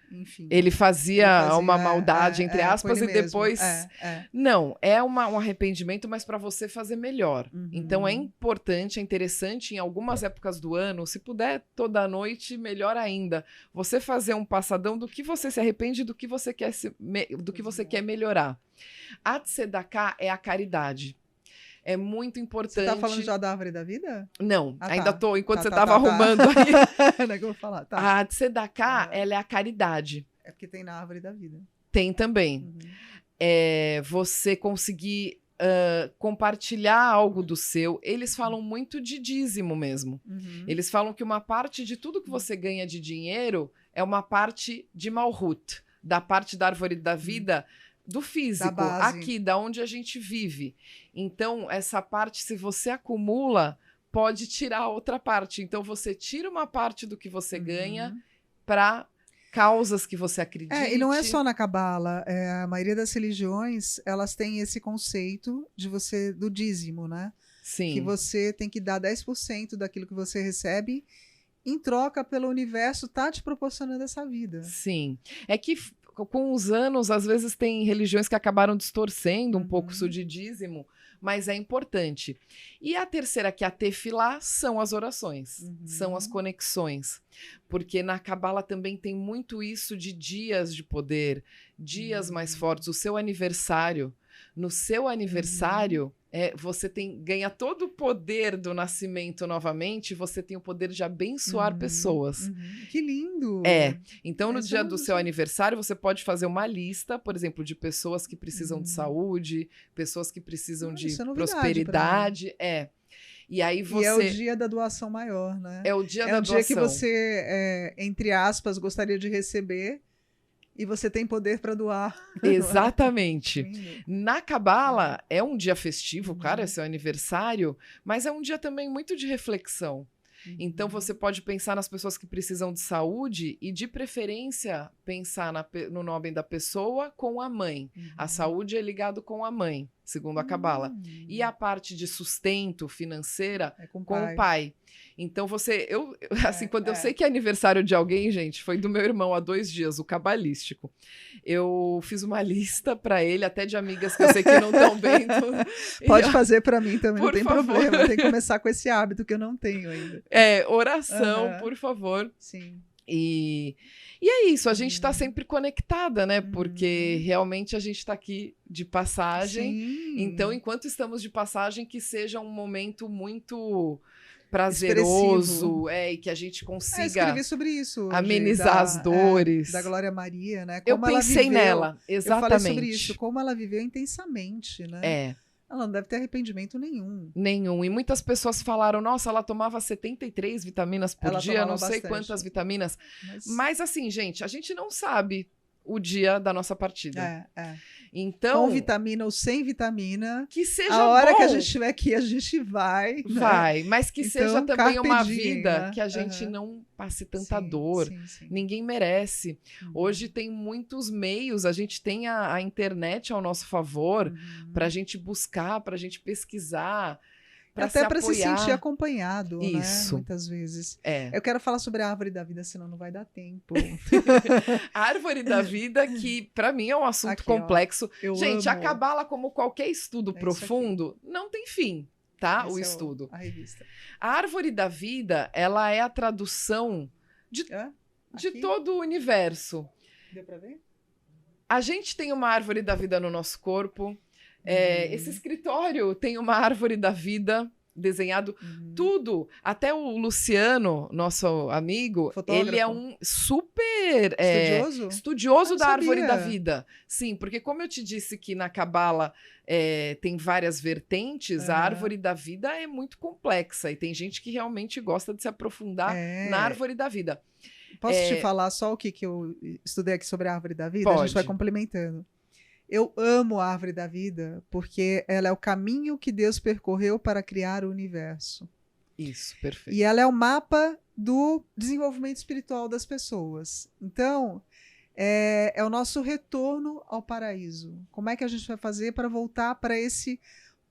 Enfim. Ele fazia uma maldade, entre aspas, e mesmo. depois... Não, é um arrependimento, mas para você fazer melhor. Então é importante, é interessante, em algumas épocas do ano, se puder toda noite, melhor ainda, você fazer um passadão do que você se arrepende, do que você quer, do que você quer melhorar. A Tzedaká é a caridade. É muito importante... Você tá falando já da árvore da vida? Não, ainda tô, enquanto você tava arrumando aí. Não é que eu vou falar. Tá. A Tzedaká, ela é a caridade. É porque tem na árvore da vida. Tem também. Você conseguir compartilhar algo do seu. Eles falam muito de dízimo mesmo. Eles falam que uma parte de tudo que você ganha de dinheiro é uma parte de Malhut, da parte da árvore da vida, do físico, base. aqui, da onde a gente vive. Então, essa parte, se você acumula, pode tirar a outra parte. Então, você tira uma parte do que você ganha para causas que você acredite. E não é só na Cabala. A maioria das religiões, elas têm esse conceito do dízimo, né? Sim. Que você tem que dar 10% daquilo que você recebe em troca pelo universo tá te proporcionando essa vida. Sim. É que com os anos, às vezes tem religiões que acabaram distorcendo um pouco isso de dízimo, mas é importante. E a terceira, que é a tefilá, são as orações, são as conexões. Porque na Cabala também tem muito isso de dias de poder, dias mais fortes. O seu aniversário, no seu aniversário, você ganha todo o poder do nascimento novamente, você tem o poder de abençoar pessoas. Que lindo! Então no dia do seu aniversário, você pode fazer uma lista, por exemplo, de pessoas que precisam de saúde, pessoas que precisam de prosperidade. E aí você... E é o dia da doação maior, né? É o dia da doação. É o dia que você, entre aspas, gostaria de receber e você tem poder para doar. Exatamente. Na Cabala, é um dia festivo, claro, é seu aniversário, mas é um dia também muito de reflexão. Então, você pode pensar nas pessoas que precisam de saúde e, de preferência, pensar no nome da pessoa com a mãe. A saúde é ligado com a mãe, segundo a Cabala. E a parte de sustento financeira com o pai. Então, quando eu sei que é aniversário de alguém, gente, foi do meu irmão há 2 dias, o cabalístico. Eu fiz uma lista para ele, até de amigas que eu sei que não estão bem. Pode fazer para mim também, não tem favor. problema. Tem que começar com esse hábito que eu não tenho ainda. Oração, por favor. Sim. E é isso, a gente está sempre conectada, né? Porque realmente a gente está aqui de passagem. Sim. Então, enquanto estamos de passagem, que seja um momento muito prazeroso, e que a gente consiga escrevi sobre isso hoje, amenizar as dores. Da Glória Maria, né? Como eu pensei nela, exatamente. Eu falei sobre isso, como ela viveu intensamente, né? Ela não deve ter arrependimento nenhum. Nenhum. E muitas pessoas falaram, nossa, ela tomava 73 vitaminas por dia, não sei quantas vitaminas. Mas assim, gente, a gente não sabe o dia da nossa partida. Então, com vitamina ou sem vitamina, que seja a hora bom. Que a gente estiver aqui, a gente vai. Vai, mas que seja também uma vida, né? que a gente não passe tanta dor. Sim. Ninguém merece. Hoje tem muitos meios, a gente tem a internet ao nosso favor para a gente buscar, para a gente pesquisar. Até para se sentir acompanhado, isso. Né? Muitas vezes. Eu quero falar sobre a árvore da vida, senão não vai dar tempo. A árvore da vida, que para mim é um assunto complexo. Gente, a Cabala, como qualquer estudo profundo, não tem fim, tá? O estudo. A revista. A árvore da vida, ela é a tradução de todo o universo. Deu para ver? A gente tem uma árvore da vida no nosso corpo. Esse escritório tem uma árvore da vida desenhado, tudo. Até o Luciano, nosso amigo, fotógrafo. Ele é um super estudioso da árvore da vida. Sim, porque como eu te disse que na Cabala tem várias vertentes, a árvore da vida é muito complexa e tem gente que realmente gosta de se aprofundar na árvore da vida. Posso te falar só o que eu estudei aqui sobre a árvore da vida? Pode. A gente vai complementando. Eu amo a árvore da vida porque ela é o caminho que Deus percorreu para criar o universo. Isso, perfeito. E ela é o mapa do desenvolvimento espiritual das pessoas. Então, é o nosso retorno ao paraíso. Como é que a gente vai fazer para voltar para esse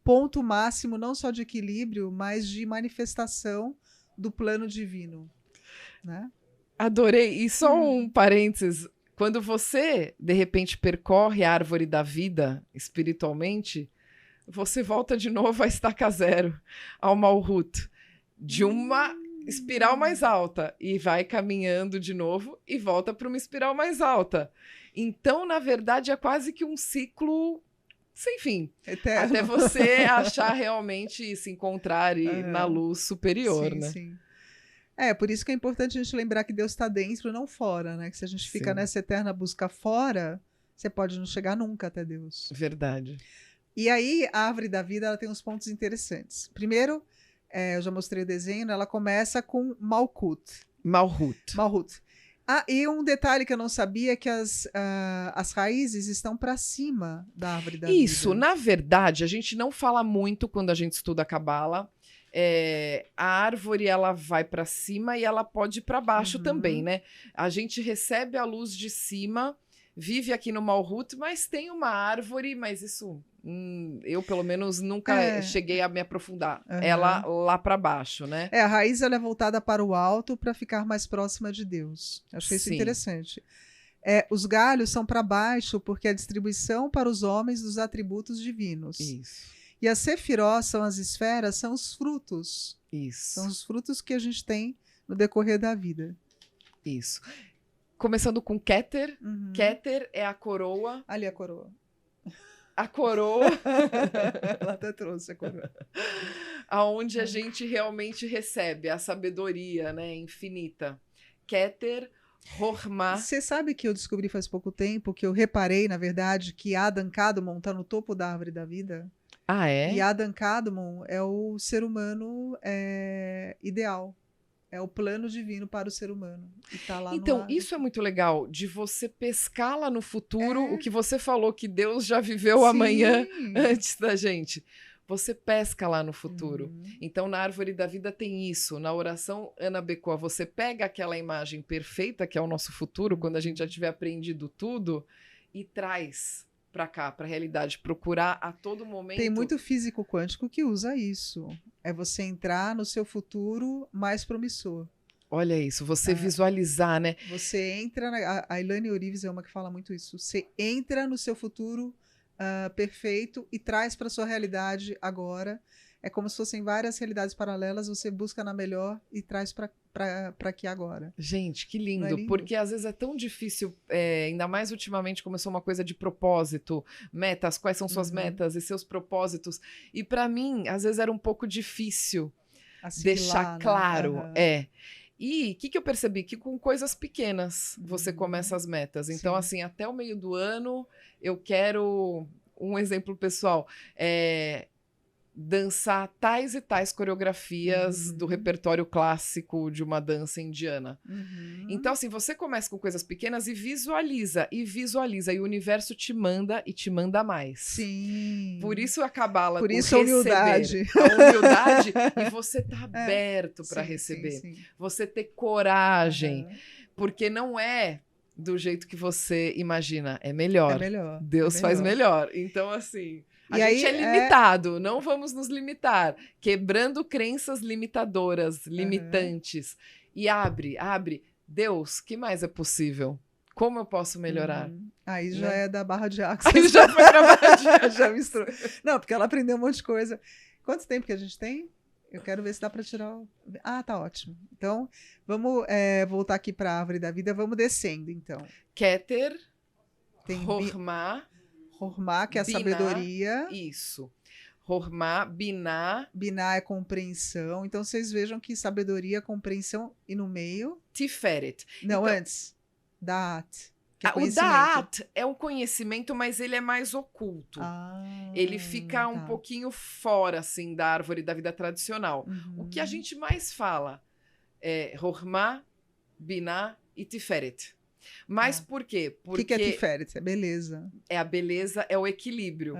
ponto máximo, não só de equilíbrio, mas de manifestação do plano divino, né? Adorei. E só um parênteses. Quando você, de repente, percorre a árvore da vida espiritualmente, você volta de novo à estaca zero, ao Malhut, de uma espiral mais alta, e vai caminhando de novo e volta para uma espiral mais alta. Então, na verdade, é quase que um ciclo sem fim. Eterno. Até você achar realmente se encontrar na luz superior, sim, né? Sim. Por isso que é importante a gente lembrar que Deus está dentro, não fora, né? Que se a gente fica nessa eterna busca fora, você pode não chegar nunca até Deus. Verdade. E aí, a árvore da vida, ela tem uns pontos interessantes. Primeiro, eu já mostrei o desenho, ela começa com Malhut. Malhut. E um detalhe que eu não sabia é que as raízes estão para cima da árvore da Isso, vida. na verdade, a gente não fala muito quando a gente estuda a Cabala. A árvore ela vai para cima e ela pode ir para baixo também, né? A gente recebe a luz de cima, vive aqui no Malhut, mas tem uma árvore, mas isso eu pelo menos nunca cheguei a me aprofundar. Ela lá para baixo, né? A raiz ela é voltada para o alto para ficar mais próxima de Deus. Achei isso Sim. interessante. Os galhos são para baixo porque é a distribuição para os homens dos atributos divinos. Isso. E as sefirós são as esferas, são os frutos. Isso. São os frutos que a gente tem no decorrer da vida. Isso. Começando com Keter. Keter é a coroa. Ali a coroa. A coroa. Ela até trouxe a coroa. Aonde a gente realmente recebe a sabedoria, né, infinita. Keter, Hormá. Você sabe que eu descobri faz pouco tempo, que eu reparei, na verdade, que Adam Kadmon está no topo da árvore da vida? Ah, é? E Adam Kadmon é o ser humano ideal. É o plano divino para o ser humano. E tá lá então, isso é muito legal, de você pescar lá no futuro o que você falou que Deus já viveu amanhã antes da gente. Você pesca lá no futuro. Então, na Árvore da Vida tem isso. Na oração Ana Becoa, você pega aquela imagem perfeita, que é o nosso futuro, quando a gente já tiver aprendido tudo, e traz para cá, para a realidade. Procurar a todo momento. Tem muito físico quântico que usa isso. É você entrar no seu futuro mais promissor. Olha isso, você visualizar, né? Você entra... A Elaine Orives é uma que fala muito isso. Você entra no seu futuro perfeito e traz para sua realidade agora. É como se fossem várias realidades paralelas, você busca na melhor e traz para aqui agora. Gente, que lindo, Não é lindo? Porque às vezes é tão difícil, ainda mais ultimamente começou uma coisa de propósito, metas, quais são suas metas e seus propósitos. E para mim, às vezes era um pouco difícil deixar claro. E o que eu percebi? Que com coisas pequenas você começa as metas. Então, assim, até o meio do ano, eu quero um exemplo pessoal. Dançar tais e tais coreografias do repertório clássico de uma dança indiana. Então, assim, você começa com coisas pequenas e visualiza, e o universo te manda e te manda mais. Sim. Por isso a Cabala, por isso a humildade. A humildade, e você tá aberto para receber. Sim. Você ter coragem, porque não é do jeito que você imagina, é melhor. É melhor. Deus faz melhor. Então, assim... A gente aí, é limitado, não vamos nos limitar. Quebrando crenças limitadoras, limitantes. E abre. Deus, que mais é possível? Como eu posso melhorar? Aí já é da Barra de Axis. Aí já foi pra Barra de Axis. Já misturou. Não, porque ela aprendeu um monte de coisa. Quanto tempo que a gente tem? Eu quero ver se dá para tirar tá ótimo. Então, vamos voltar aqui para a Árvore da Vida. Vamos descendo, então. Keter, tem Hormá, que é a sabedoria. Isso. Hormá, Biná. Biná é compreensão. Então, vocês vejam que sabedoria, compreensão e no meio... Tiferet. Não, então, antes. Da'at. Que é o Da'at é um conhecimento, mas ele é mais oculto. Ele fica um pouquinho fora, assim, da Árvore da Vida tradicional. O que a gente mais fala é Hormá, Biná e Tiferet. Mas por quê? Porque... O que é Tiferet? É beleza. A beleza, é o equilíbrio.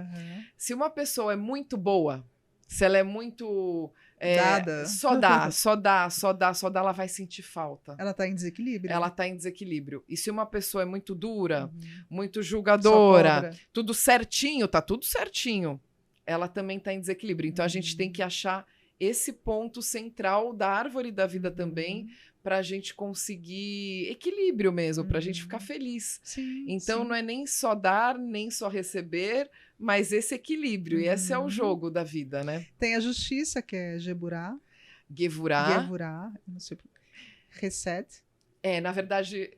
Se uma pessoa é muito boa, se ela é muito... dada. Só dá, ela vai sentir falta. Ela tá em desequilíbrio. Ela tá em desequilíbrio. E se uma pessoa é muito dura, muito julgadora, tudo certinho, tá tudo certinho, ela também tá em desequilíbrio. Então a gente tem que achar esse ponto central da Árvore da Vida também, para a gente conseguir equilíbrio mesmo, para a gente ficar feliz. Então não é nem só dar, nem só receber, mas esse equilíbrio. E esse é o jogo da vida, né? Tem a justiça, que é Geburá. Gevurá. Não sei. Reset. Na verdade,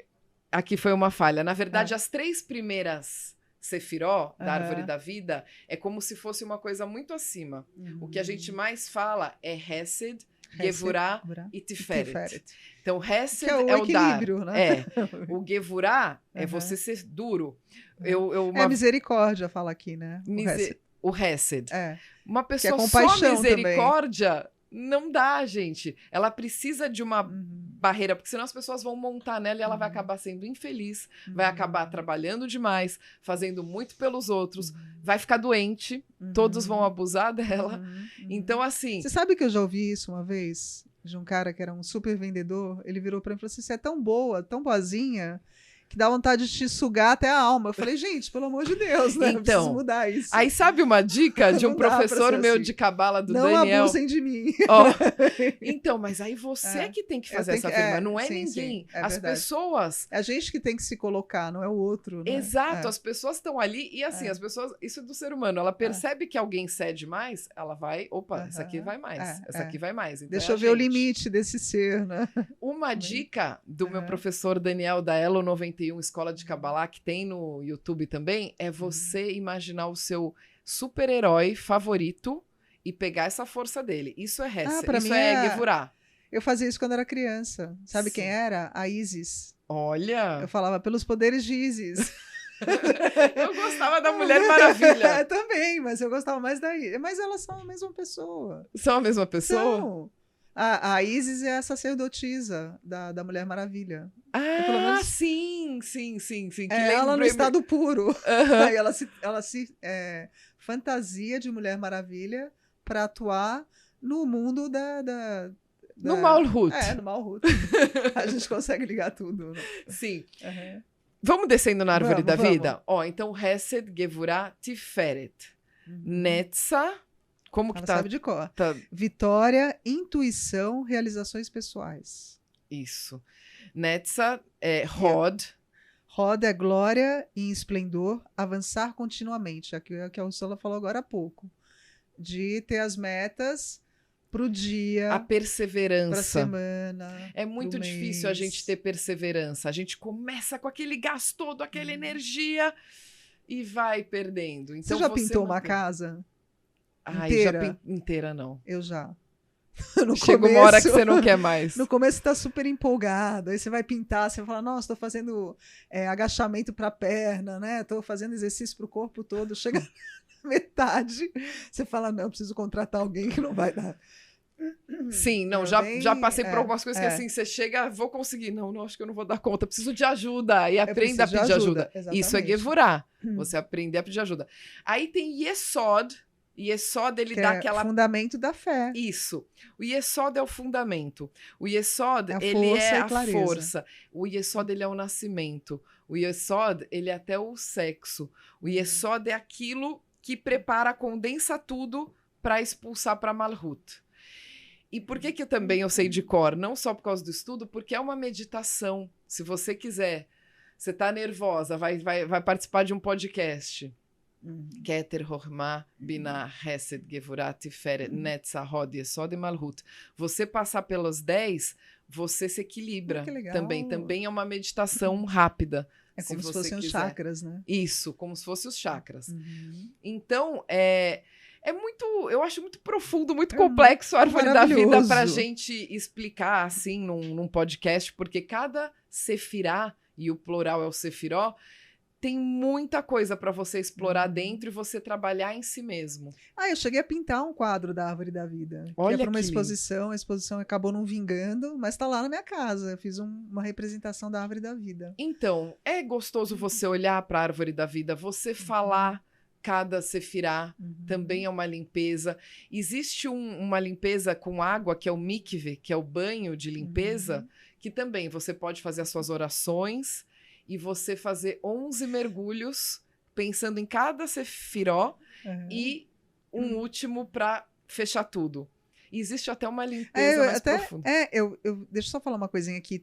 aqui foi uma falha. Na verdade, as 3 primeiras Sefiró, da Árvore da Vida, é como se fosse uma coisa muito acima. O que a gente mais fala é Hesed, Gevurá e Tiferet. Então, Hesed é o equilíbrio, dar. Né? O Gevurá é você ser duro. Misericórdia, fala aqui, né? O Hesed. Uma que é pessoa só misericórdia também. Não dá, gente. Ela precisa de uma barreira, porque senão as pessoas vão montar nela e ela vai acabar sendo infeliz, vai acabar trabalhando demais, fazendo muito pelos outros, vai ficar doente, todos vão abusar dela. Então, assim... Você sabe que eu já ouvi isso uma vez? De um cara que era um super vendedor, ele virou pra mim e falou assim, você é tão boa, tão boazinha, que dá vontade de te sugar até a alma. Eu falei, gente, pelo amor de Deus, né? Eu preciso mudar isso. Aí sabe uma dica de um professor meu assim. de cabala do não Daniel? Não abusem de mim. Oh, então, mas aí você que tem que fazer essa afirmação, não é ninguém. Sim, é as verdade. Pessoas... É a gente que tem que se colocar, não é o outro. Né? Exato, as pessoas estão ali e assim, as pessoas... Isso é do ser humano, ela percebe que alguém cede mais, ela vai... Opa, essa aqui vai mais, essa aqui vai mais. Então, deixa eu ver o limite desse ser, né? Uma dica do meu professor Daniel da Elo 91, Escola de Kabbalah, que tem no YouTube também, é você imaginar o seu super-herói favorito e pegar essa força dele. Isso é Hesed, isso é Gevurah. Eu fazia isso quando era criança. Sabe quem era? A Isis. Olha! Eu falava, pelos poderes de Isis. Eu gostava da Mulher Maravilha. Também, mas eu gostava mais da Isis. Mas elas são a mesma pessoa. São a mesma pessoa? São. A Isis é a sacerdotisa da Mulher Maravilha. Pelo menos... sim. Que ela no estado puro. Aí ela se fantasia de Mulher Maravilha para atuar no mundo no Malhut. No Malhut. A gente consegue ligar tudo. Né? Sim. Vamos descendo na árvore da vida? Então, Hesed, Gevurah, Tiferet. Netzah... Como que ela tá? Sabe de cor. Vitória, intuição, realizações pessoais. Isso. Netzah é Hod. Hod é glória e esplendor, avançar continuamente. É o que a Ursula falou agora há pouco. De ter as metas pro dia. A perseverança. Pra semana. É muito difícil a gente ter perseverança. A gente começa com aquele gás todo, aquela energia e vai perdendo. Então, você já pintou uma casa? Inteira? Inteira não. Eu já. Chega uma hora que você não quer mais. No começo você tá super empolgado, aí você vai pintar, você vai falar, nossa, tô fazendo agachamento pra perna, né? Tô fazendo exercício pro corpo todo. Chega na metade, você fala, não, eu preciso contratar alguém que não vai dar. Sim, não, já passei por algumas coisas que assim, você chega, vou conseguir. Não, acho que eu não vou dar conta, preciso de ajuda. E aprenda a pedir ajuda. Isso é Gevurah. Você aprender a pedir ajuda. Aí tem Yesod. O Yesod, ele dá aquela... fundamento da fé. Isso. O Yesod é o fundamento. O Yesod, ele é a força. O Yesod, ele é o nascimento. O Yesod, ele é até o sexo. O Yesod é aquilo que prepara, condensa tudo para expulsar para Malhut. E por que eu sei de cor? Não só por causa do estudo, porque é uma meditação. Se você quiser, você tá nervosa, vai participar de um podcast... Keter, Hormah, Binah, Hesed, Gevurah, Tiferet, Netzah, Hod, Yesod e Malhut. Você passar pelos 10, você se equilibra também. Também é uma meditação rápida. É como se fossem os chakras, né? Isso, como se fossem os chakras. Então, eu acho muito profundo, muito complexo a árvore da vida para a gente explicar assim num podcast, porque cada sefirá, e o plural é o sefiró, tem muita coisa para você explorar dentro e você trabalhar em si mesmo. Eu cheguei a pintar um quadro da Árvore da Vida. Olha, que é para uma exposição. A exposição acabou não vingando, mas está lá na minha casa. Eu fiz uma representação da Árvore da Vida. Então, é gostoso você olhar para a Árvore da Vida, você falar cada sefirá, também é uma limpeza. Existe uma limpeza com água, que é o mikve, que é o banho de limpeza, que também você pode fazer as suas orações e você fazer 11 mergulhos pensando em cada sefiró e um último para fechar tudo. E existe até uma limpeza mais profunda. Deixa eu só falar uma coisinha aqui.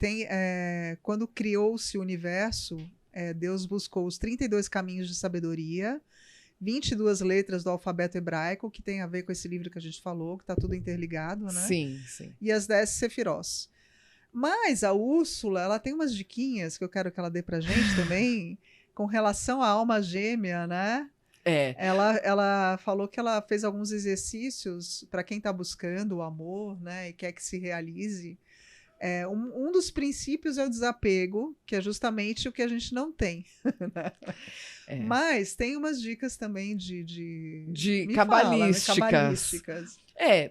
Quando criou-se o universo, Deus buscou os 32 caminhos de sabedoria, 22 letras do alfabeto hebraico, que tem a ver com esse livro que a gente falou, que está tudo interligado, né? Sim. E as 10 sefirós. Mas a Úrsula, ela tem umas diquinhas que eu quero que ela dê pra gente também, com relação à alma gêmea, né? Ela falou que ela fez alguns exercícios para quem está buscando o amor, né? E quer que se realize. Um dos princípios é o desapego, que é justamente o que a gente não tem. Mas tem umas dicas também de cabalísticas.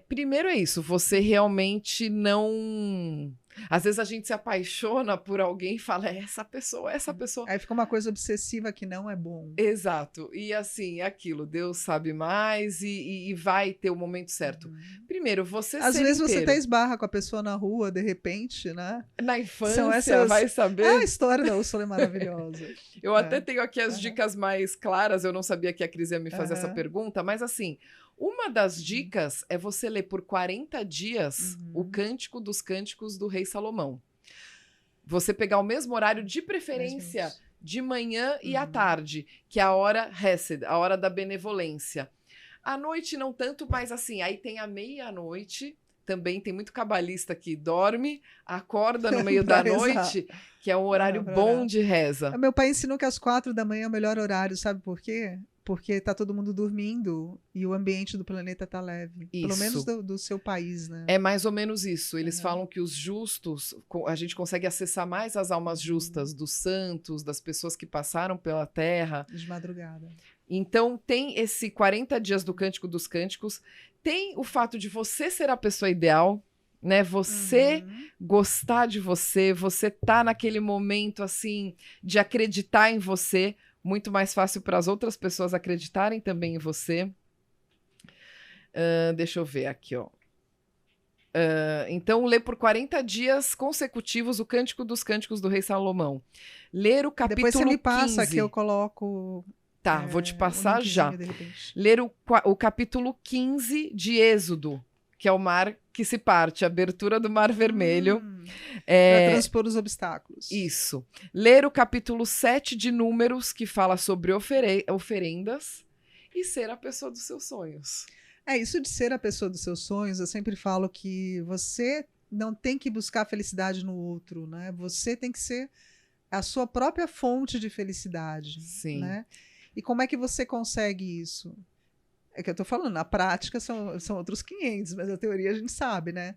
Primeiro é isso, você realmente não Às vezes a gente se apaixona por alguém e fala, é essa pessoa, é essa pessoa. Aí fica uma coisa obsessiva que não é bom. Exato. E assim, é aquilo, Deus sabe mais e vai ter o momento certo. Primeiro, você Às ser vezes você inteiro. até esbarra com a pessoa na rua, de repente, né? Na infância, vai saber. A história da Úrsula é maravilhosa. Eu até tenho aqui as dicas mais claras, eu não sabia que a Cris ia me fazer essa Aham. pergunta, mas assim, uma das dicas é você ler por 40 dias o Cântico dos Cânticos do Rei Salomão. Você pegar o mesmo horário, de preferência Mesmo isso. de manhã e à tarde, que é a hora Hesed, a hora da benevolência. À noite não tanto, mas assim, aí tem a meia-noite, também tem muito cabalista que dorme, acorda no meio da Pra rezar. noite, que é um horário pra bom orar. de reza. Meu pai ensinou que às 4 da manhã é o melhor horário, sabe por quê? Porque tá todo mundo dormindo e o ambiente do planeta tá leve. Pelo Isso. menos do seu país, né? É mais ou menos isso. Eles falam que os justos, a gente consegue acessar mais as almas justas dos santos, das pessoas que passaram pela terra. De madrugada. Então, tem esse 40 dias do Cântico dos Cânticos. Tem o fato de você ser a pessoa ideal, né? Você gostar de você tá naquele momento, assim, de acreditar em você. Muito mais fácil para as outras pessoas acreditarem também em você. Deixa eu ver aqui, ó. Então, ler por 40 dias consecutivos o Cântico dos Cânticos do Rei Salomão. Ler o capítulo 15. Depois você me passa que eu coloco. Tá, vou te passar já. De repente. Ler o capítulo 15 de Êxodo, que é o mar que se parte, a abertura do Mar Vermelho. Para transpor os obstáculos. Isso. Ler o capítulo 7 de Números, que fala sobre oferendas, e ser a pessoa dos seus sonhos. Isso de ser a pessoa dos seus sonhos, eu sempre falo que você não tem que buscar a felicidade no outro, né? Você tem que ser a sua própria fonte de felicidade. Sim. Né? E como é que você consegue isso? É que eu tô falando, na prática são outros 500, mas a teoria a gente sabe, né?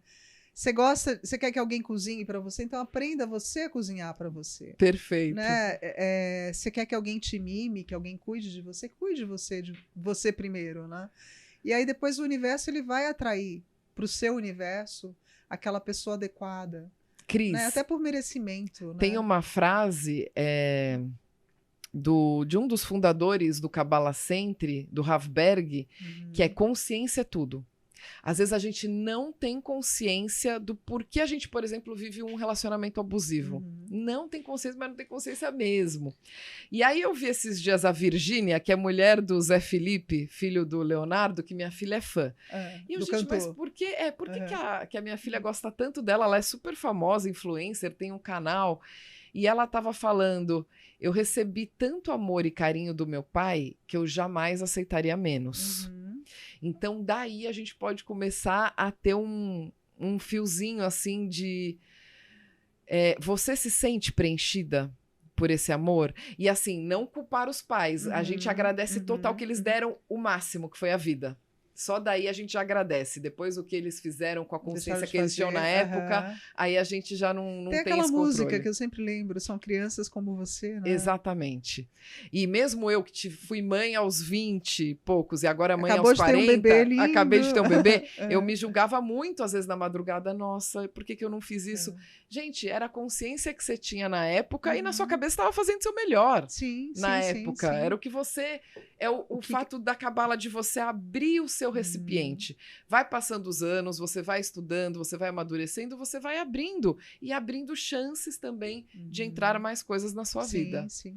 Você quer que alguém cozinhe para você, então aprenda você a cozinhar para você. Perfeito. Né? Você quer que alguém te mime, que alguém cuide de você primeiro, né? E aí depois o universo ele vai atrair para o seu universo aquela pessoa adequada. Cris, né? Até por merecimento. Tem né? uma frase de um dos fundadores do Kabbalah Centre, do Rav Berg, que é consciência é tudo. Às vezes a gente não tem consciência do porquê a gente, por exemplo, vive um relacionamento abusivo. Não tem consciência, mas não tem consciência mesmo. E aí eu vi esses dias a Virgínia, que é mulher do Zé Felipe, filho do Leonardo, que minha filha é fã. E eu, gente, cantor. mas por que que a minha filha gosta tanto dela? Ela é super famosa, influencer, tem um canal. E ela estava falando, eu recebi tanto amor e carinho do meu pai que eu jamais aceitaria menos. Então, daí a gente pode começar a ter um fiozinho assim de... você se sente preenchida por esse amor? E assim, não culpar os pais. A gente agradece total que eles deram o máximo, que foi a vida. Só daí a gente já agradece. Depois o que eles fizeram com a consciência que eles tinham na época, aí a gente já não tem aquela esse música controle. que eu sempre lembro, são crianças como você, né? Exatamente. E mesmo eu que fui mãe aos 20 e poucos e agora mãe Acabou aos de ter 40, um bebê lindo. acabei de ter um bebê, eu me julgava muito às vezes na madrugada, nossa, por que eu não fiz isso? Gente, era a consciência que você tinha na época e na sua cabeça estava fazendo seu melhor. Sim, na época. Era o que você... É o fato da cabala de você abrir o seu recipiente. Vai passando os anos, você vai estudando, você vai amadurecendo, você vai abrindo. E abrindo chances também de entrar mais coisas na sua vida. Sim.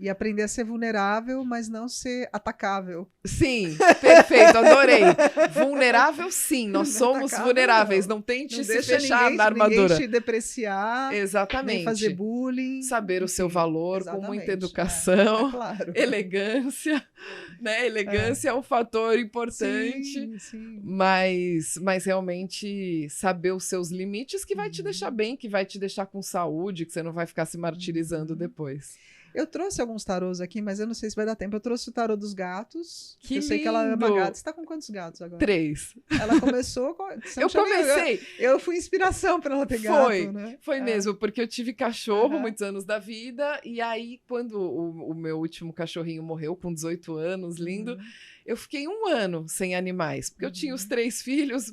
E aprender a ser vulnerável, mas não ser atacável. Sim, perfeito, adorei. Vulnerável, sim, nós somos atacável, vulneráveis. Não tente não se fechar na armadura. Ninguém te depreciar, exatamente. nem fazer bullying. Saber o seu valor, exatamente, com muita educação, claro. Elegância. Né? Elegância é um fator importante, sim. Mas realmente saber os seus limites que vai te deixar bem, que vai te deixar com saúde, que você não vai ficar se martirizando depois. Eu trouxe alguns tarôs aqui, mas eu não sei se vai dar tempo. Eu trouxe o tarô dos gatos. Que eu sei que ela ama gatos. Você tá com quantos gatos agora? 3. Ela começou com... Eu comecei. Eu fui inspiração para ela ter gato, né? Foi mesmo, porque eu tive cachorro muitos anos da vida, e aí quando o meu último cachorrinho morreu, com 18 anos, lindo, eu fiquei 1 ano sem animais, porque eu tinha os 3 filhos,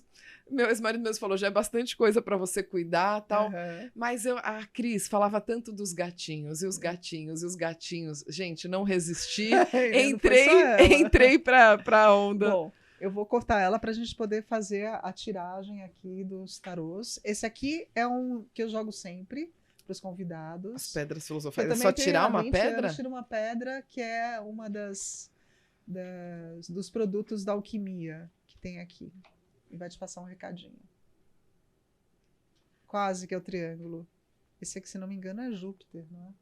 Meu ex-marido mesmo falou, já é bastante coisa para você cuidar, tal. Aham. Mas a Cris falava tanto dos gatinhos, e os gatinhos, e os gatinhos. Gente, não resisti. Não foi só ela. Entrei pra onda. Bom, eu vou cortar ela para a gente poder fazer a tiragem aqui dos tarôs. Esse aqui é um que eu jogo sempre para os convidados. As pedras Eu filosofais. É também só tenho tirar há uma 20 pedra? anos, tiro uma pedra que é uma dos produtos da alquimia que tem aqui. E vai te passar um recadinho. Quase que é o triângulo. Esse aqui, se não me engano, é Júpiter, não é?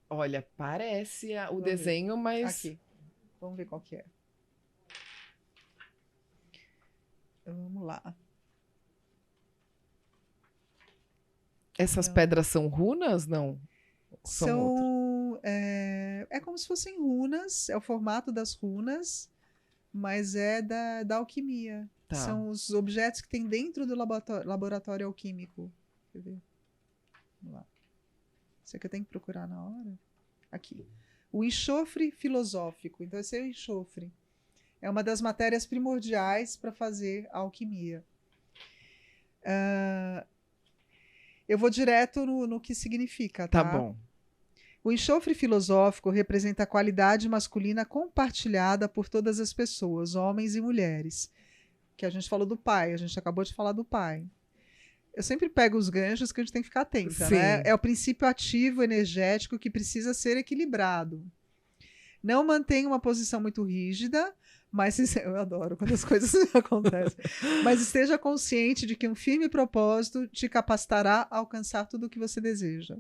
Olha, parece o Vamos desenho, mas... Aqui. Vamos ver qual que é. Vamos lá. Essas Não. pedras são runas? Não. São outras. É como se fossem runas, é o formato das runas, mas é da alquimia. Tá. São os objetos que tem dentro do laboratório alquímico. Quer ver? Vamos lá. Isso aqui eu tenho que procurar na hora. Aqui. O enxofre filosófico. Então, esse é o enxofre. É uma das matérias primordiais para fazer a alquimia. Eu vou direto no que significa, tá? Tá bom. O enxofre filosófico representa a qualidade masculina compartilhada por todas as pessoas, homens e mulheres. Que a gente falou do pai, a gente acabou de falar do pai. Eu sempre pego os ganchos que a gente tem que ficar atenta, Sim. né? É o princípio ativo energético que precisa ser equilibrado. Não mantenha uma posição muito rígida, mas eu adoro quando as coisas acontecem. Mas esteja consciente de que um firme propósito te capacitará a alcançar tudo o que você deseja.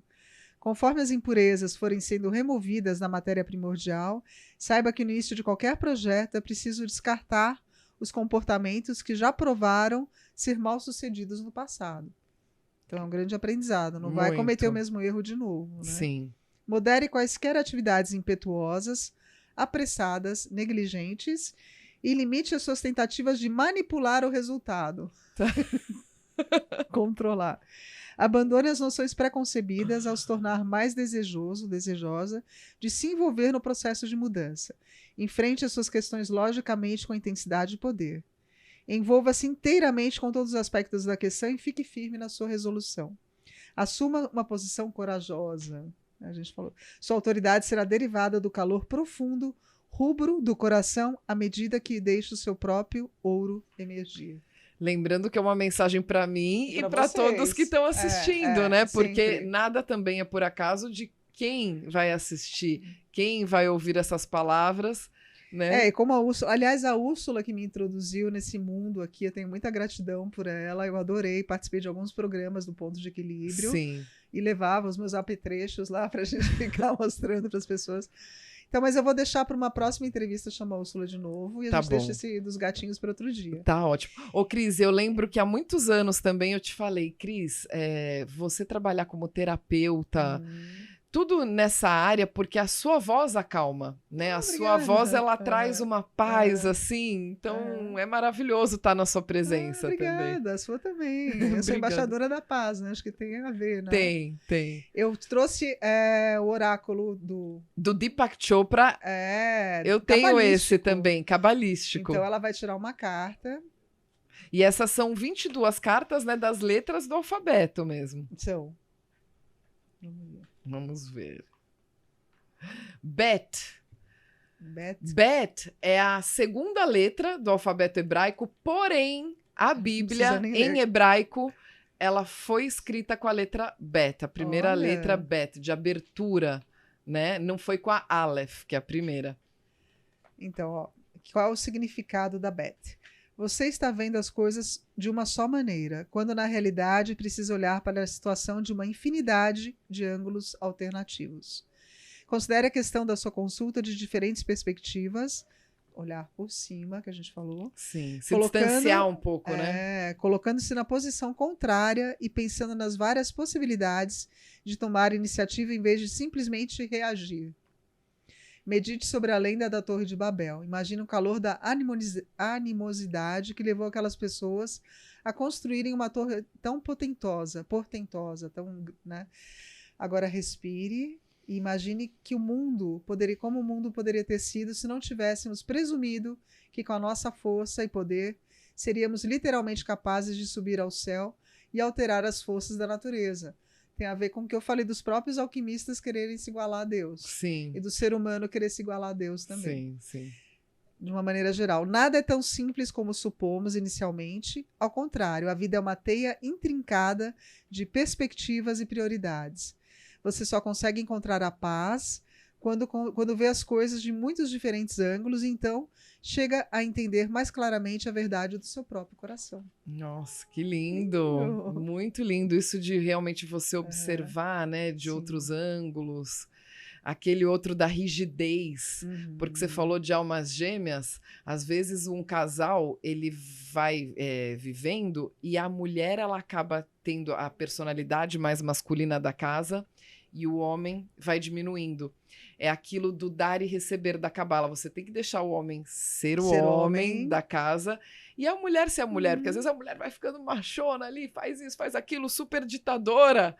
Conforme as impurezas forem sendo removidas na matéria primordial, saiba que no início de qualquer projeto é preciso descartar os comportamentos que já provaram ser mal sucedidos no passado. Então é um grande aprendizado, não vai cometer o mesmo erro de novo, né? Sim. Modere quaisquer atividades impetuosas, apressadas, negligentes e limite as suas tentativas de manipular o resultado. Controlar. Abandone as noções preconcebidas ao se tornar mais desejoso, desejosa, de se envolver no processo de mudança. Enfrente as suas questões logicamente com intensidade e poder. Envolva-se inteiramente com todos os aspectos da questão e fique firme na sua resolução. Assuma uma posição corajosa. A gente falou. Sua autoridade será derivada do calor profundo, rubro do coração, à medida que deixa o seu próprio ouro emergir. Lembrando que é uma mensagem para mim e para vocês. todos que estão assistindo, né? Porque sempre. nada também é por acaso de quem vai assistir, quem vai ouvir essas palavras, né? E como a Úrsula, aliás, a Úrsula que me introduziu nesse mundo aqui, eu tenho muita gratidão por ela, eu adorei, participei de alguns programas do Ponto de Equilíbrio. Sim. E levava os meus apetrechos lá para a gente ficar mostrando para as pessoas. Então, mas eu vou deixar para uma próxima entrevista chamar a Úrsula de novo e a gente deixa esse dos gatinhos para outro dia. Tá ótimo. Ô, Cris, eu lembro que há muitos anos também eu te falei, Cris, você trabalhar como terapeuta, tudo nessa área, porque a sua voz acalma, né? A sua voz, ela traz uma paz, assim, então é maravilhoso estar na sua presença obrigada, também. A sua também. Eu sou embaixadora da paz, né? Acho que tem a ver, né? Tem. Eu trouxe o oráculo do Deepak Chopra. Eu tenho esse também, cabalístico. Então ela vai tirar uma carta. E essas são 22 cartas, né, das letras do alfabeto mesmo. São. Vamos ver. Bet é a segunda letra do alfabeto hebraico, porém a Bíblia em hebraico ela foi escrita com a letra Bet, a primeira letra Bet, de abertura, né? Não foi com a Aleph, que é a primeira. Então, ó, qual é o significado da Bet? Você está vendo as coisas de uma só maneira, quando na realidade precisa olhar para a situação de uma infinidade de ângulos alternativos. Considere a questão da sua consulta de diferentes perspectivas, olhar por cima, que a gente falou. Sim, se distanciar um pouco, né? Colocando-se na posição contrária e pensando nas várias possibilidades de tomar iniciativa em vez de simplesmente reagir. Medite sobre a lenda da Torre de Babel. Imagine o calor da animosidade que levou aquelas pessoas a construírem uma torre tão portentosa, tão, né? Agora respire e imagine que como o mundo poderia ter sido se não tivéssemos presumido que com a nossa força e poder seríamos literalmente capazes de subir ao céu e alterar as forças da natureza. Tem a ver com o que eu falei dos próprios alquimistas quererem se igualar a Deus. Sim. E do ser humano querer se igualar a Deus também. Sim. De uma maneira geral. Nada é tão simples como supomos inicialmente. Ao contrário, a vida é uma teia intrincada de perspectivas e prioridades. Você só consegue encontrar a paz quando vê as coisas de muitos diferentes ângulos e então chega a entender mais claramente a verdade do seu próprio coração. Nossa, que lindo! Muito lindo isso de realmente você observar, né, de outros ângulos. Aquele outro da rigidez, porque você falou de almas gêmeas, às vezes um casal, ele vai vivendo e a mulher, ela acaba tendo a personalidade mais masculina da casa e o homem vai diminuindo. É aquilo do dar e receber da cabala. Você tem que deixar o homem ser o homem da casa e a mulher ser a mulher, porque às vezes a mulher vai ficando machona ali, faz isso, faz aquilo, super ditadora.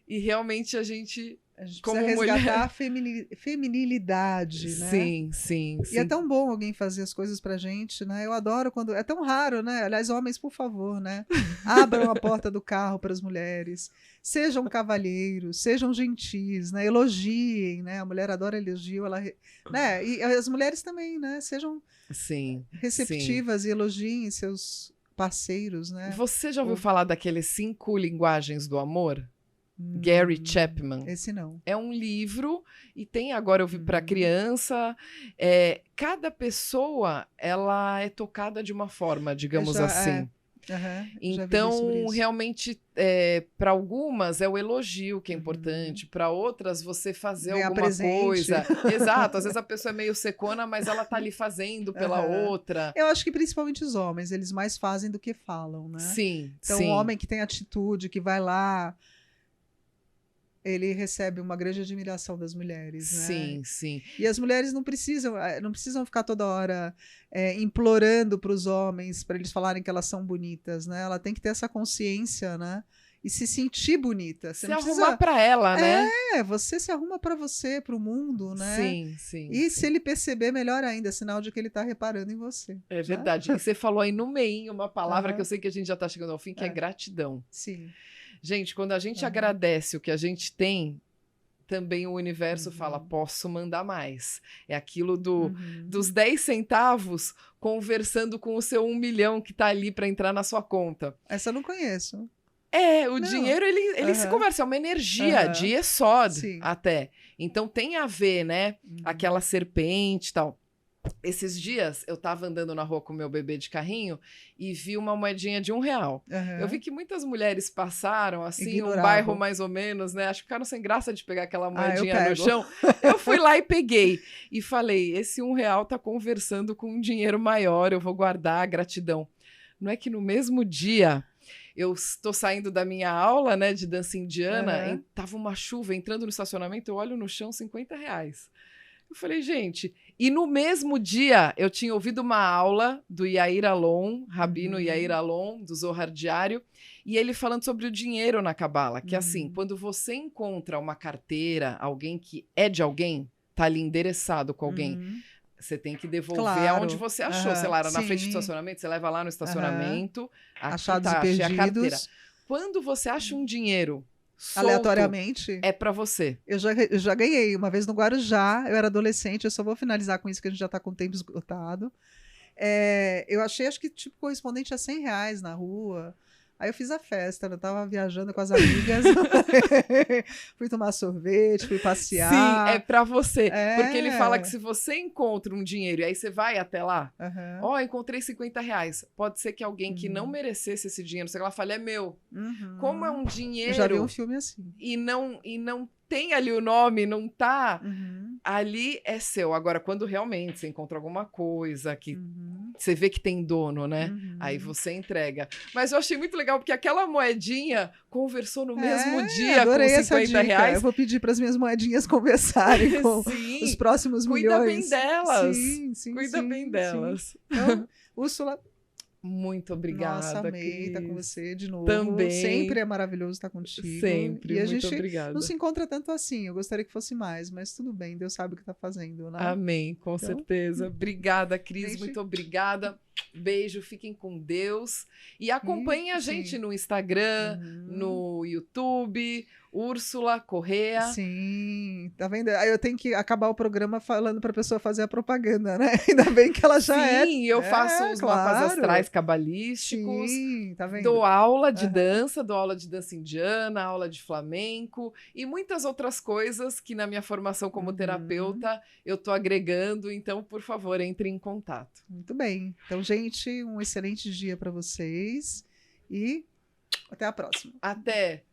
E realmente a gente como precisa resgatar mulher... a feminilidade, né? Sim. E é tão bom alguém fazer as coisas pra gente, né? Eu adoro quando... É tão raro, né? Aliás, homens, por favor, né? Abram a porta do carro para as mulheres. Sejam cavalheiros, sejam gentis, né? Elogiem, né? A mulher adora elogio, ela... né? E as mulheres também, né? Sejam receptivas e elogiem seus parceiros, né? Você já ouviu falar daqueles 5 linguagens do amor? Gary Chapman. Esse não. É um livro e tem agora eu vi para criança. Cada pessoa ela é tocada de uma forma, digamos assim. Então realmente para algumas é o elogio que é importante, para outras você fazer alguma coisa. Exato. Às vezes a pessoa é meio secona, mas ela tá ali fazendo pela outra. Eu acho que principalmente os homens, eles mais fazem do que falam, né? Sim. Então o homem que tem atitude, que vai lá, ele recebe uma grande admiração das mulheres, né? Sim. E as mulheres não precisam ficar toda hora implorando para os homens, para eles falarem que elas são bonitas, né? Ela tem que ter essa consciência, né? E se sentir bonita. Você se arrumar para ela, né? Você se arruma para você, para o mundo, né? Sim. E se ele perceber, melhor ainda, sinal de que ele está reparando em você. É verdade. E você falou aí no meio uma palavra que eu sei que a gente já está chegando ao fim, que é gratidão. Sim. Gente, quando a gente agradece o que a gente tem, também o universo fala, posso mandar mais. É aquilo dos 10 centavos conversando com o seu 1 milhão que está ali para entrar na sua conta. Essa eu não conheço. O dinheiro, ele se conversa, é uma energia de Yesod até. Então tem a ver, né? Aquela serpente e tal. Esses dias eu tava andando na rua com meu bebê de carrinho e vi uma moedinha de R$1. Eu vi que muitas mulheres passaram, assim, um bairro mais ou menos, né? Acho que ficaram sem graça de pegar aquela moedinha no chão. Eu fui lá e peguei. E falei, esse R$1 tá conversando com um dinheiro maior, eu vou guardar, gratidão. Não é que no mesmo dia eu estou saindo da minha aula, né, de dança indiana, e tava uma chuva, entrando no estacionamento, eu olho no chão, R$50. Eu falei, gente... E no mesmo dia, eu tinha ouvido uma aula do Yair Alon, Rabino Yair Alon, do Zohar Diário, e ele falando sobre o dinheiro na Cabala, que assim, quando você encontra uma carteira, alguém que é de alguém, tá ali endereçado com alguém, você tem que devolver aonde você achou. Sei lá, era na frente do estacionamento, você leva lá no estacionamento, achados e perdidos. Achei a carteira. Quando você acha um dinheiro solto, aleatoriamente, é pra você. Eu já ganhei uma vez no Guarujá, eu era adolescente, eu só vou finalizar com isso que a gente já tá com o tempo esgotado. Eu achei, acho que tipo correspondente a R$100 na rua. Aí eu fiz a festa, eu tava viajando com as amigas, fui tomar sorvete, fui passear. Sim, é pra você. Porque ele fala que se você encontra um dinheiro e aí você vai até lá, encontrei R$50. Pode ser que alguém que não merecesse esse dinheiro, sei lá, fale, é meu. Como é um dinheiro... Eu já vi um filme assim. E não tem ali o nome, não tá... Ali é seu. Agora, quando realmente você encontra alguma coisa que você vê que tem dono, né? Aí você entrega. Mas eu achei muito legal, porque aquela moedinha conversou no mesmo dia com R$50. Eu vou pedir para as minhas moedinhas conversarem com os próximos milhões. Cuida bem delas. Sim, Cuida bem delas. Então, Úrsula... Muito obrigada. Nossa, amei estar com você de novo. Também. Sempre é maravilhoso estar contigo. Sempre. E a muito gente obrigada. não se encontra tanto assim. Eu gostaria que fosse mais, mas tudo bem. Deus sabe o que está fazendo, né? Amém, com certeza. Obrigada, Cris. Muito obrigada. Beijo, fiquem com Deus. E acompanhem a gente no Instagram, no YouTube, Úrsula Correa. Sim, tá vendo? Aí eu tenho que acabar o programa falando para a pessoa fazer a propaganda, né? Ainda bem que ela já é. Sim, eu faço os mapas astrais cabalísticos. Sim, tá vendo? Dou aula de dança, dou aula de dança indiana, aula de flamenco e muitas outras coisas que na minha formação como terapeuta eu tô agregando. Então, por favor, entre em contato. Muito bem. Então, gente, um excelente dia para vocês e até a próxima. Até!